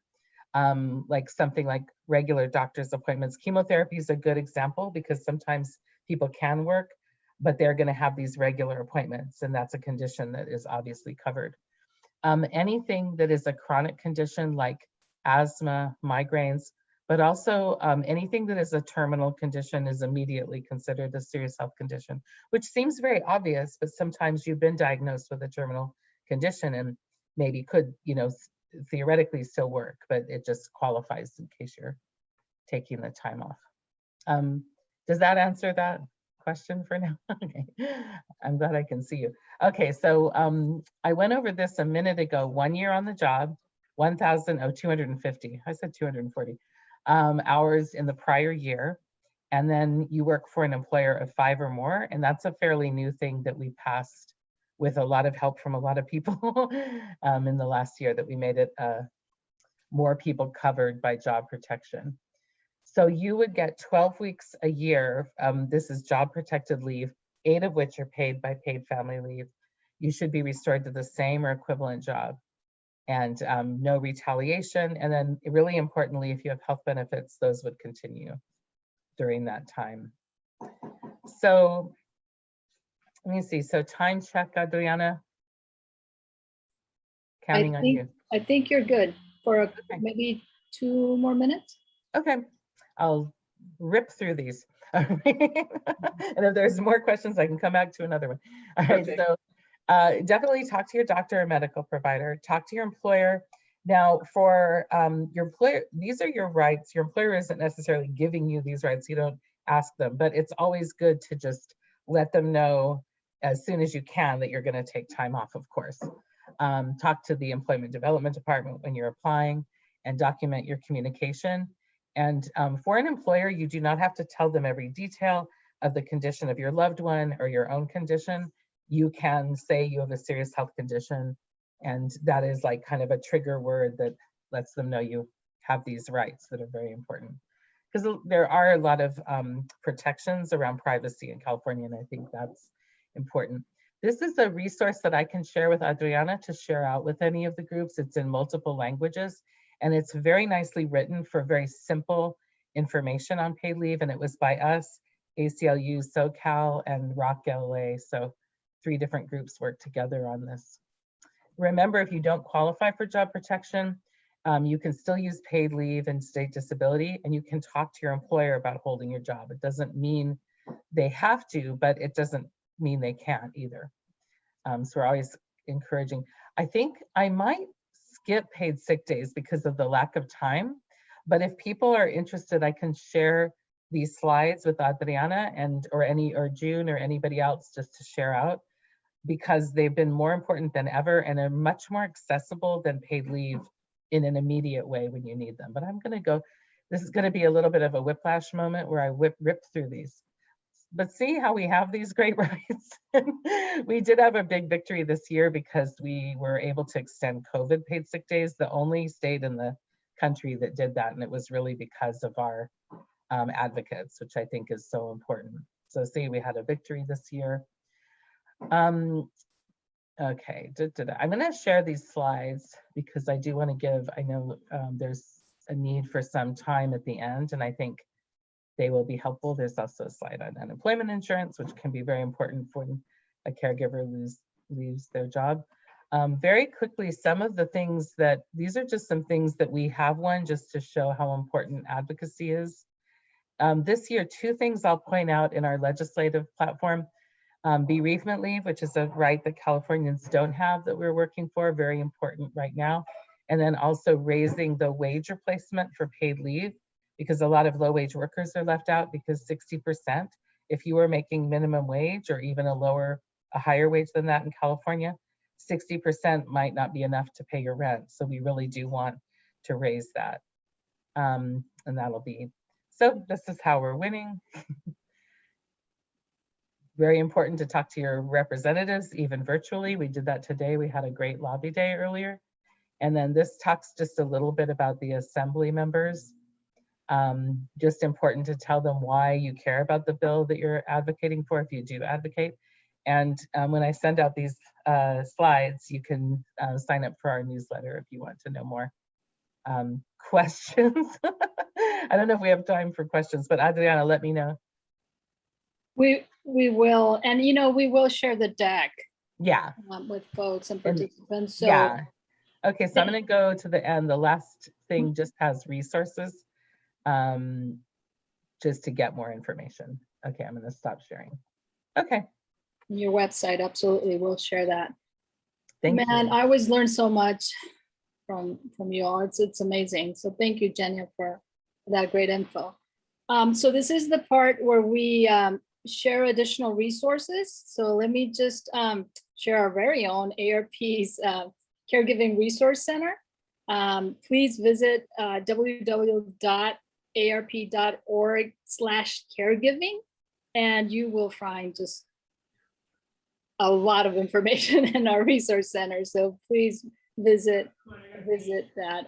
like something like regular doctor's appointments. Chemotherapy is a good example because sometimes people can work, but they're going to have these regular appointments, and that's a condition that is obviously covered. Anything that is a chronic condition like asthma, migraines, but also anything that is a terminal condition is immediately considered a serious health condition, which seems very obvious, but sometimes you've been diagnosed with a terminal condition and maybe could, theoretically still work, but it just qualifies in case you're taking the time off. Does that answer that? question for now? Okay, I'm glad I can see you. Okay, so I went over this a minute ago. 1 year on the job, 250. I said 240 hours in the prior year. And then you work for an employer of 5 or more. And that's a fairly new thing that we passed with a lot of help from a lot of people in the last year, that we made it more people covered by job protection. So you would get 12 weeks a year. This is job protected leave, 8 of which are paid by paid family leave. You should be restored to the same or equivalent job, and no retaliation. And then really importantly, if you have health benefits, those would continue during that time. So let me see. So time check, Adriana. Counting on you. I think you're good for Okay. maybe 2 more minutes. Okay, I'll rip through these. All right. And if there's more questions, I can come back to another one. All right, Perfect. so definitely talk to your doctor or medical provider, talk to your employer. Now for your employer, these are your rights. Your employer isn't necessarily giving you these rights. You don't ask them, but it's always good to just let them know as soon as you can that you're going to take time off, of course. Talk to the employment development department when you're applying and document your communication. And for an employer, you do not have to tell them every detail of the condition of your loved one or your own condition. You can say you have a serious health condition, and that is like kind of a trigger word that lets them know you have these rights that are very important. Because there are a lot of protections around privacy in California, and I think that's important. This is a resource that I can share with Adriana to share out with any of the groups. It's in multiple languages, and it's very nicely written for very simple information on paid leave. And it was by us, ACLU, SoCal, and Rock LA. So 3 different groups worked together on this. Remember, if you don't qualify for job protection, you can still use paid leave and state disability, and you can talk to your employer about holding your job. It doesn't mean they have to, but it doesn't mean they can't either. So we're always encouraging. I think I might skip paid sick days because of the lack of time, but if people are interested, I can share these slides with Adriana or June or anybody else just to share out, because they've been more important than ever and are much more accessible than paid leave in an immediate way when you need them. But I'm going to go, this is going to be a little bit of a whiplash moment where I rip through these. But see how we have these great rights. We did have a big victory this year because we were able to extend COVID paid sick days, the only state in the country that did that. And it was really because of our advocates, which I think is so important. So see, we had a victory this year. Okay, I'm going to share these slides because I do want to give, I know there's a need for some time at the end, and I think they will be helpful. There's also a slide on unemployment insurance, which can be very important when a caregiver leaves their job. Very quickly, some of the things that, these are just some things that we have just to show how important advocacy is. This year, 2 things I'll point out in our legislative platform. Bereavement leave, which is a right that Californians don't have that we're working for, very important right now. And then also raising the wage replacement for paid leave, because a lot of low wage workers are left out, because 60%, if you were making minimum wage or even a higher wage than that in California, 60% might not be enough to pay your rent. So we really do want to raise that. And that'll be, so this is how we're winning. Very important to talk to your representatives, even virtually. We did that today. We had a great lobby day earlier. And then this talks just a little bit about the assembly members. Just important to tell them why you care about the bill that you're advocating for, if you do advocate. And when I send out these slides, you can sign up for our newsletter if you want to know more. Questions? I don't know if we have time for questions, but Adriana, let me know. We will, and we will share the deck. Yeah. With folks and participants. So yeah. Okay, so I'm going to go to the end. The last thing just has resources, just to get more information. Okay, I'm going to stop sharing. Okay. Your website, absolutely, we'll share that. Thank you. Man, I always learn so much from you all. It's amazing. So thank you, Jenya, for that great info. So this is the part where we share additional resources. So let me just share our very own ARP's Caregiving Resource Center. Please visit www.arp.org/caregiving, and you will find just a lot of information in our resource center. So please visit that.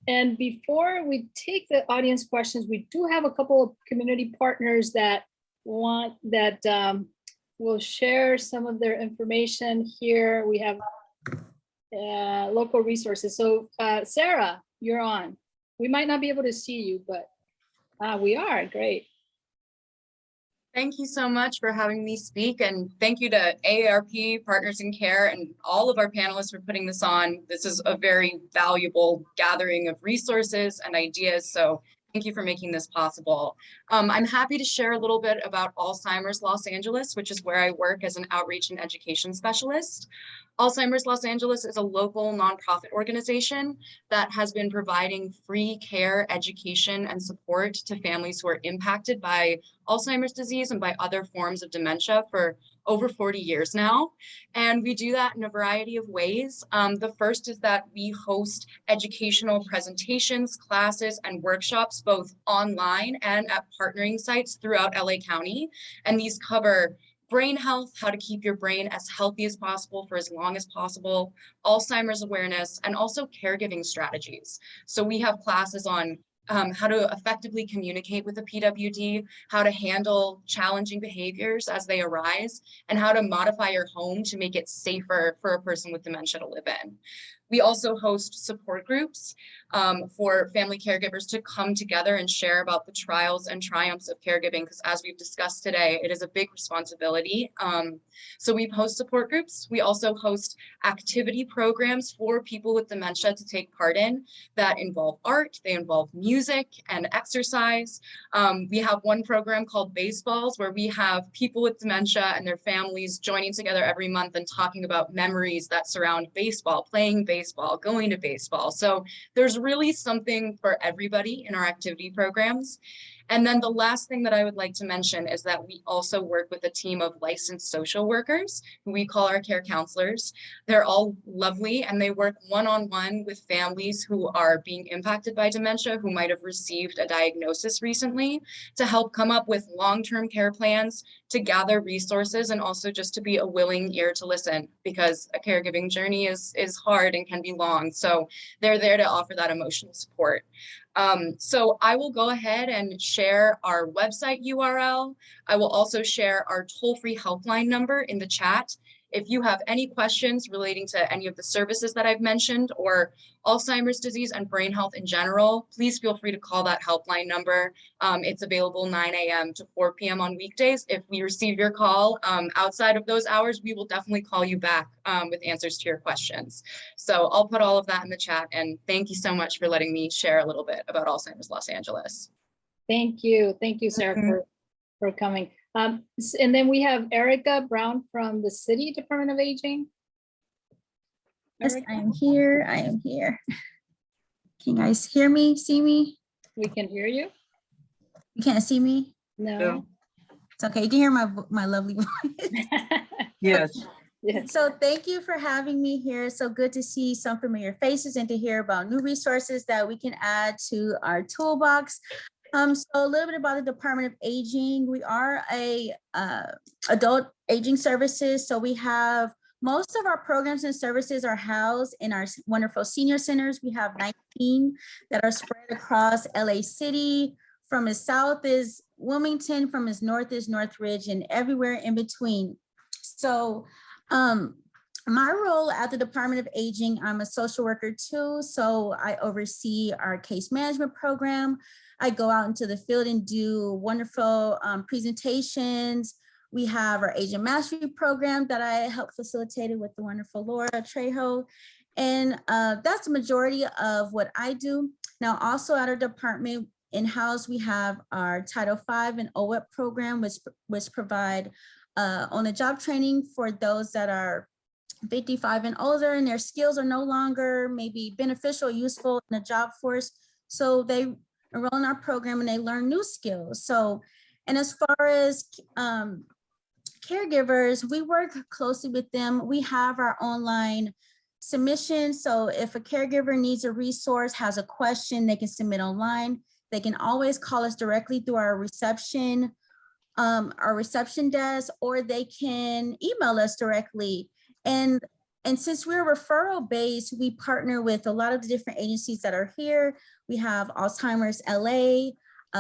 And before we take the audience questions, we do have a couple of community partners that will share some of their information here. We have local resources. So Sarah, you're on. We might not be able to see you, but we are. Great. Thank you so much for having me speak, and thank you to AARP, Partners in Care, and all of our panelists for putting this on. This is a very valuable gathering of resources and ideas, so thank you for making this possible. I'm happy to share a little bit about Alzheimer's Los Angeles, which is where I work as an outreach and education specialist. Alzheimer's Los Angeles is a local nonprofit organization that has been providing free care, education, and support to families who are impacted by Alzheimer's disease and by other forms of dementia for over 40 years now. And we do that in a variety of ways. The first is that we host educational presentations, classes, and workshops, both online and at partnering sites throughout LA County. And these cover brain health, how to keep your brain as healthy as possible for as long as possible, Alzheimer's awareness, and also caregiving strategies. So we have classes on how to effectively communicate with a PWD, how to handle challenging behaviors as they arise, and how to modify your home to make it safer for a person with dementia to live in. We also host support groups for family caregivers to come together and share about the trials and triumphs of caregiving, because as we've discussed today, it is a big responsibility. So we host support groups. We also host activity programs for people with dementia to take part in that involve art, they involve music and exercise. We have one program called Baseballs, where we have people with dementia and their families joining together every month and talking about memories that surround baseball, playing baseball, going to baseball. So there's really something for everybody in our activity programs. And then the last thing that I would like to mention is that we also work with a team of licensed social workers, who we call our care counselors. They're all lovely, and they work one-on-one with families who are being impacted by dementia, who might have received a diagnosis recently, to help come up with long-term care plans, to gather resources, and also just to be a willing ear to listen, because a caregiving journey is hard and can be long. So they're there to offer that emotional support. So I will go ahead and share our website URL. I will also share our toll-free helpline number in the chat. If you have any questions relating to any of the services that I've mentioned, or Alzheimer's disease and brain health in general, please feel free to call that helpline number. It's available 9 a.m. to 4 p.m. on weekdays. If we receive your call outside of those hours, we will definitely call you back with answers to your questions. So I'll put all of that in the chat, and thank you so much for letting me share a little bit about Alzheimer's Los Angeles. Thank you, Sarah, for coming. And then we have Erica Brown from the City Department of Aging. Yes, Erica? I am here. I am here. Can you guys hear me, see me? We can hear you. You can't see me? No. It's okay. You can hear my lovely voice. Yes. Yes. So thank you for having me here. It's so good to see some familiar faces and to hear about new resources that we can add to our toolbox. So a little bit about the Department of Aging. We are a adult aging services. So we have most of our programs and services are housed in our wonderful senior centers. We have 19 that are spread across LA City. From as south is Wilmington, from as north is Northridge, and everywhere in between. So my role at the Department of Aging, I'm a social worker too. So I oversee our case management program. I go out into the field and do wonderful presentations. We have our Agent Mastery program that I help facilitate with the wonderful Laura Trejo. And that's the majority of what I do. Now, also at our department in-house, we have our Title V and OWEP program, which provide on-the-job training for those that are 55 and older and their skills are no longer maybe beneficial, useful in the job force. So they enroll in our program and they learn new skills. So, And as far as caregivers, we work closely with them. We have our online submission. So if a caregiver needs a resource, has a question, they can submit online. They can always call us directly through our reception desk, or they can email us directly. And since we're referral based, we partner with a lot of the different agencies that are here. We have Alzheimer's LA,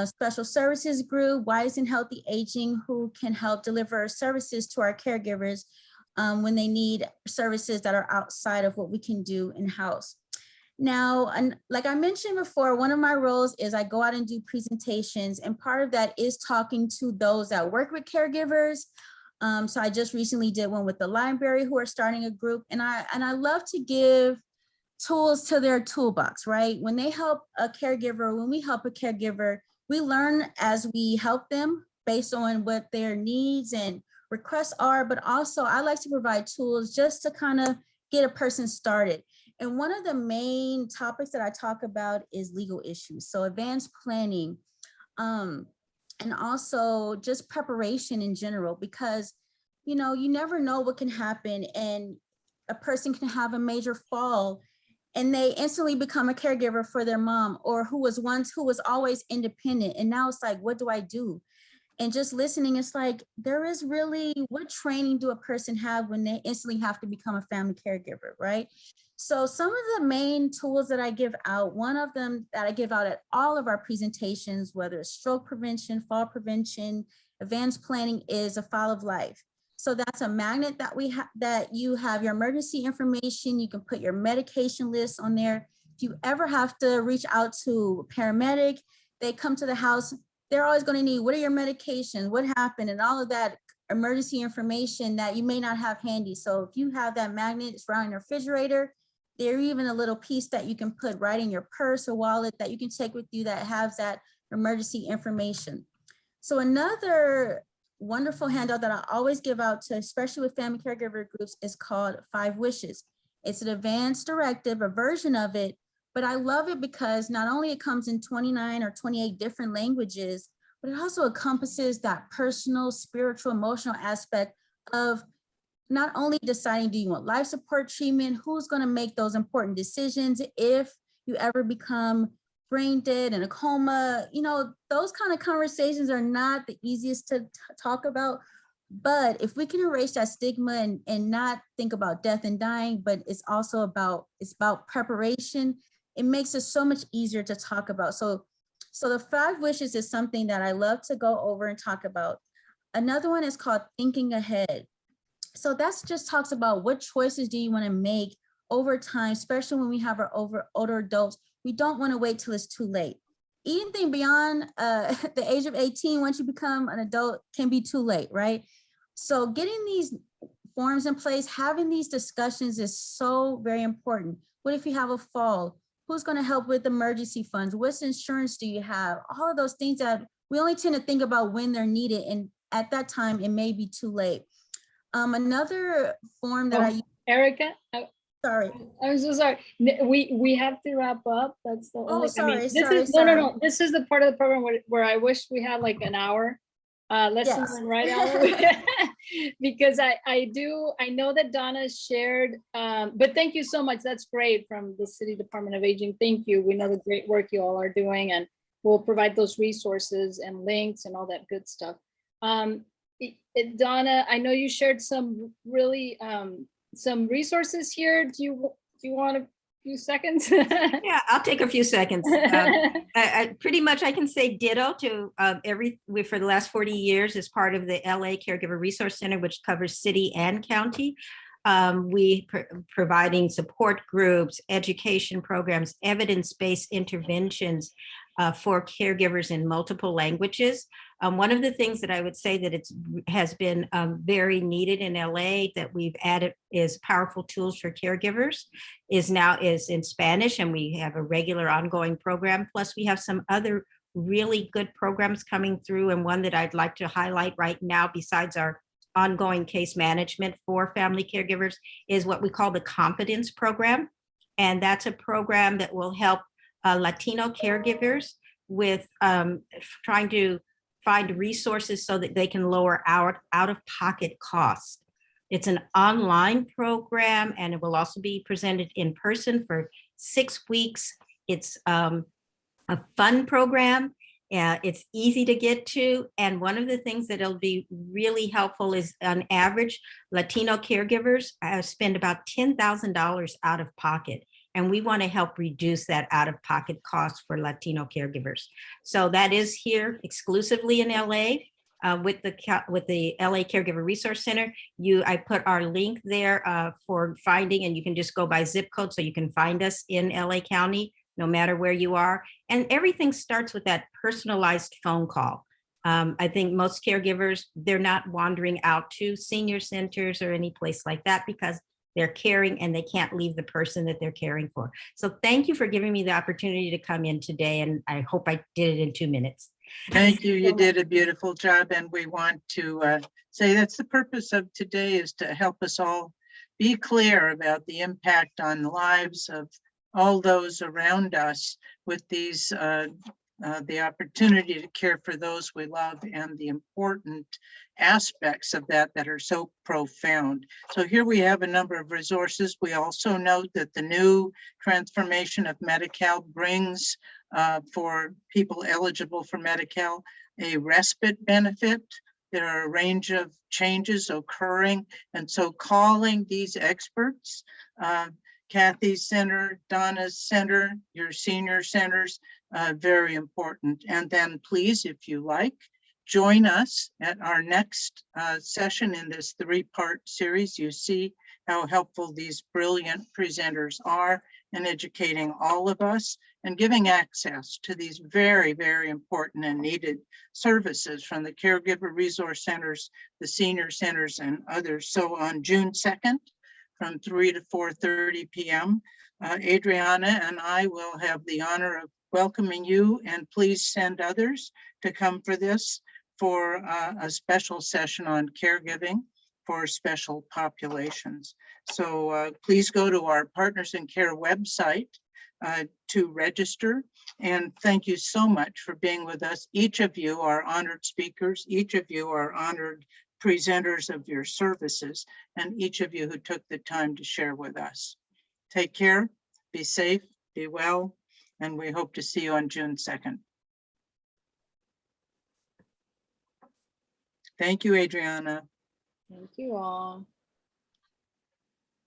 Special Services Group, Wise and Healthy Aging, who can help deliver services to our caregivers when they need services that are outside of what we can do in-house. Now, and like I mentioned before, one of my roles is I go out and do presentations, and part of that is talking to those that work with caregivers. So I just recently did one with the library, who are starting a group, and I love to give tools to their toolbox, right? When they help a caregiver, when we help a caregiver, we learn as we help them based on what their needs and requests are, but also I like to provide tools just to kind of get a person started. And one of the main topics that I talk about is legal issues. So advanced planning, and also just preparation in general, because, you know, you never know what can happen, and a person can have a major fall and they instantly become a caregiver for their mom, or who was always independent. And now it's like, what do I do? And just listening, it's like, there is really, what training do a person have when they instantly have to become a family caregiver, right? So some of the main tools that I give out, one of them that I give out at all of our presentations, whether it's stroke prevention, fall prevention, advanced planning, is a file of life. So that's a magnet that that you have your emergency information. You can put your medication list on there. If you ever have to reach out to a paramedic, they come to the house, they're always going to need, what are your medications? What happened? And all of that emergency information that you may not have handy. So if you have that magnet, it's around your refrigerator. There's even a little piece that you can put right in your purse or wallet that you can take with you that has that emergency information. So another wonderful handout that I always give out to, especially with family caregiver groups, is called 5 Wishes. It's an advanced directive, a version of it, but I love it because not only it comes in 29 or 28 different languages, but it also encompasses that personal, spiritual, emotional aspect of not only deciding, do you want life support treatment, who's going to make those important decisions if you ever become brain dead in a coma. You know, those kind of conversations are not the easiest to talk about, but if we can erase that stigma and not think about death and dying, but it's also about preparation, it makes it so much easier to talk about. So the 5 Wishes is something that I love to go over and talk about. Another one is called Thinking Ahead. So that's just talks about what choices do you want to make over time, especially when we have our older adults. We don't want to wait till it's too late. Anything beyond the age of 18, once you become an adult, can be too late, right? So getting these forms in place, having these discussions is so very important. What if you have a fall? Who's going to help with emergency funds? What insurance do you have? All of those things that we only tend to think about when they're needed, and at that time, it may be too late. Another form that Erica, sorry. I'm so sorry. We have to wrap up. That's the only. Sorry, I mean, sorry. No. This is the part of the program where I wish we had like an hour, less than right hour, because I know that Donna shared. But thank you so much. That's great from the City Department of Aging. Thank you. We know the great work you all are doing, and we'll provide those resources and links and all that good stuff. Donna, I know you shared some really some resources here. Do you want a few seconds? Yeah, I'll take a few seconds. I pretty much I can say ditto to for the last 40 years as part of the LA Caregiver Resource Center, which covers city and county. We providing support groups, education programs, evidence-based interventions for caregivers in multiple languages. One of the things that I would say that has been very needed in LA that we've added is powerful tools for caregivers is in Spanish, and we have a regular ongoing program. Plus we have some other really good programs coming through, and one that I'd like to highlight right now besides our ongoing case management for family caregivers is what we call the Competence Program. And that's a program that will help Latino caregivers with trying to find resources so that they can lower out-of-pocket costs. It's an online program, and it will also be presented in person for 6 weeks. It's a fun program. It's easy to get to. And one of the things that will be really helpful is, on average, Latino caregivers spend about $10,000 out of pocket. And we want to help reduce that out-of-pocket cost for Latino caregivers. So that is here exclusively in LA with the LA Caregiver Resource Center. I put our link there for finding, and you can just go by zip code so you can find us in LA County, no matter where you are. And everything starts with that personalized phone call. I think most caregivers, they're not wandering out to senior centers or any place like that because they're caring and they can't leave the person that they're caring for. So thank you for giving me the opportunity to come in today, and I hope I did it in 2 minutes. Thank you. You did a beautiful job, and we want to say that's the purpose of today, is to help us all be clear about the impact on the lives of all those around us with these the opportunity to care for those we love, and the important aspects of that are so profound. So here we have a number of resources. We also note that the new transformation of Medi-Cal brings for people eligible for Medi-Cal a respite benefit. There are a range of changes occurring, and so calling these experts, Kathy's center, Donna's center, your senior centers, very important. And then please, if you like, join us at our next session in this 3-part series. You see how helpful these brilliant presenters are in educating all of us and giving access to these very, very important and needed services from the Caregiver Resource Centers, the senior centers, and others. So on June 2nd, from 3 to 4:30 p.m. Adriana and I will have the honor of welcoming you, and please send others to come for this, for a special session on caregiving for special populations. So please go to our Partners in Care website to register. And thank you so much for being with us. Each of you are honored speakers. Each of you are honored presenters of your services, and each of you who took the time to share with us. Take care, be safe, be well, and we hope to see you on June 2nd. Thank you, Adriana. Thank you all.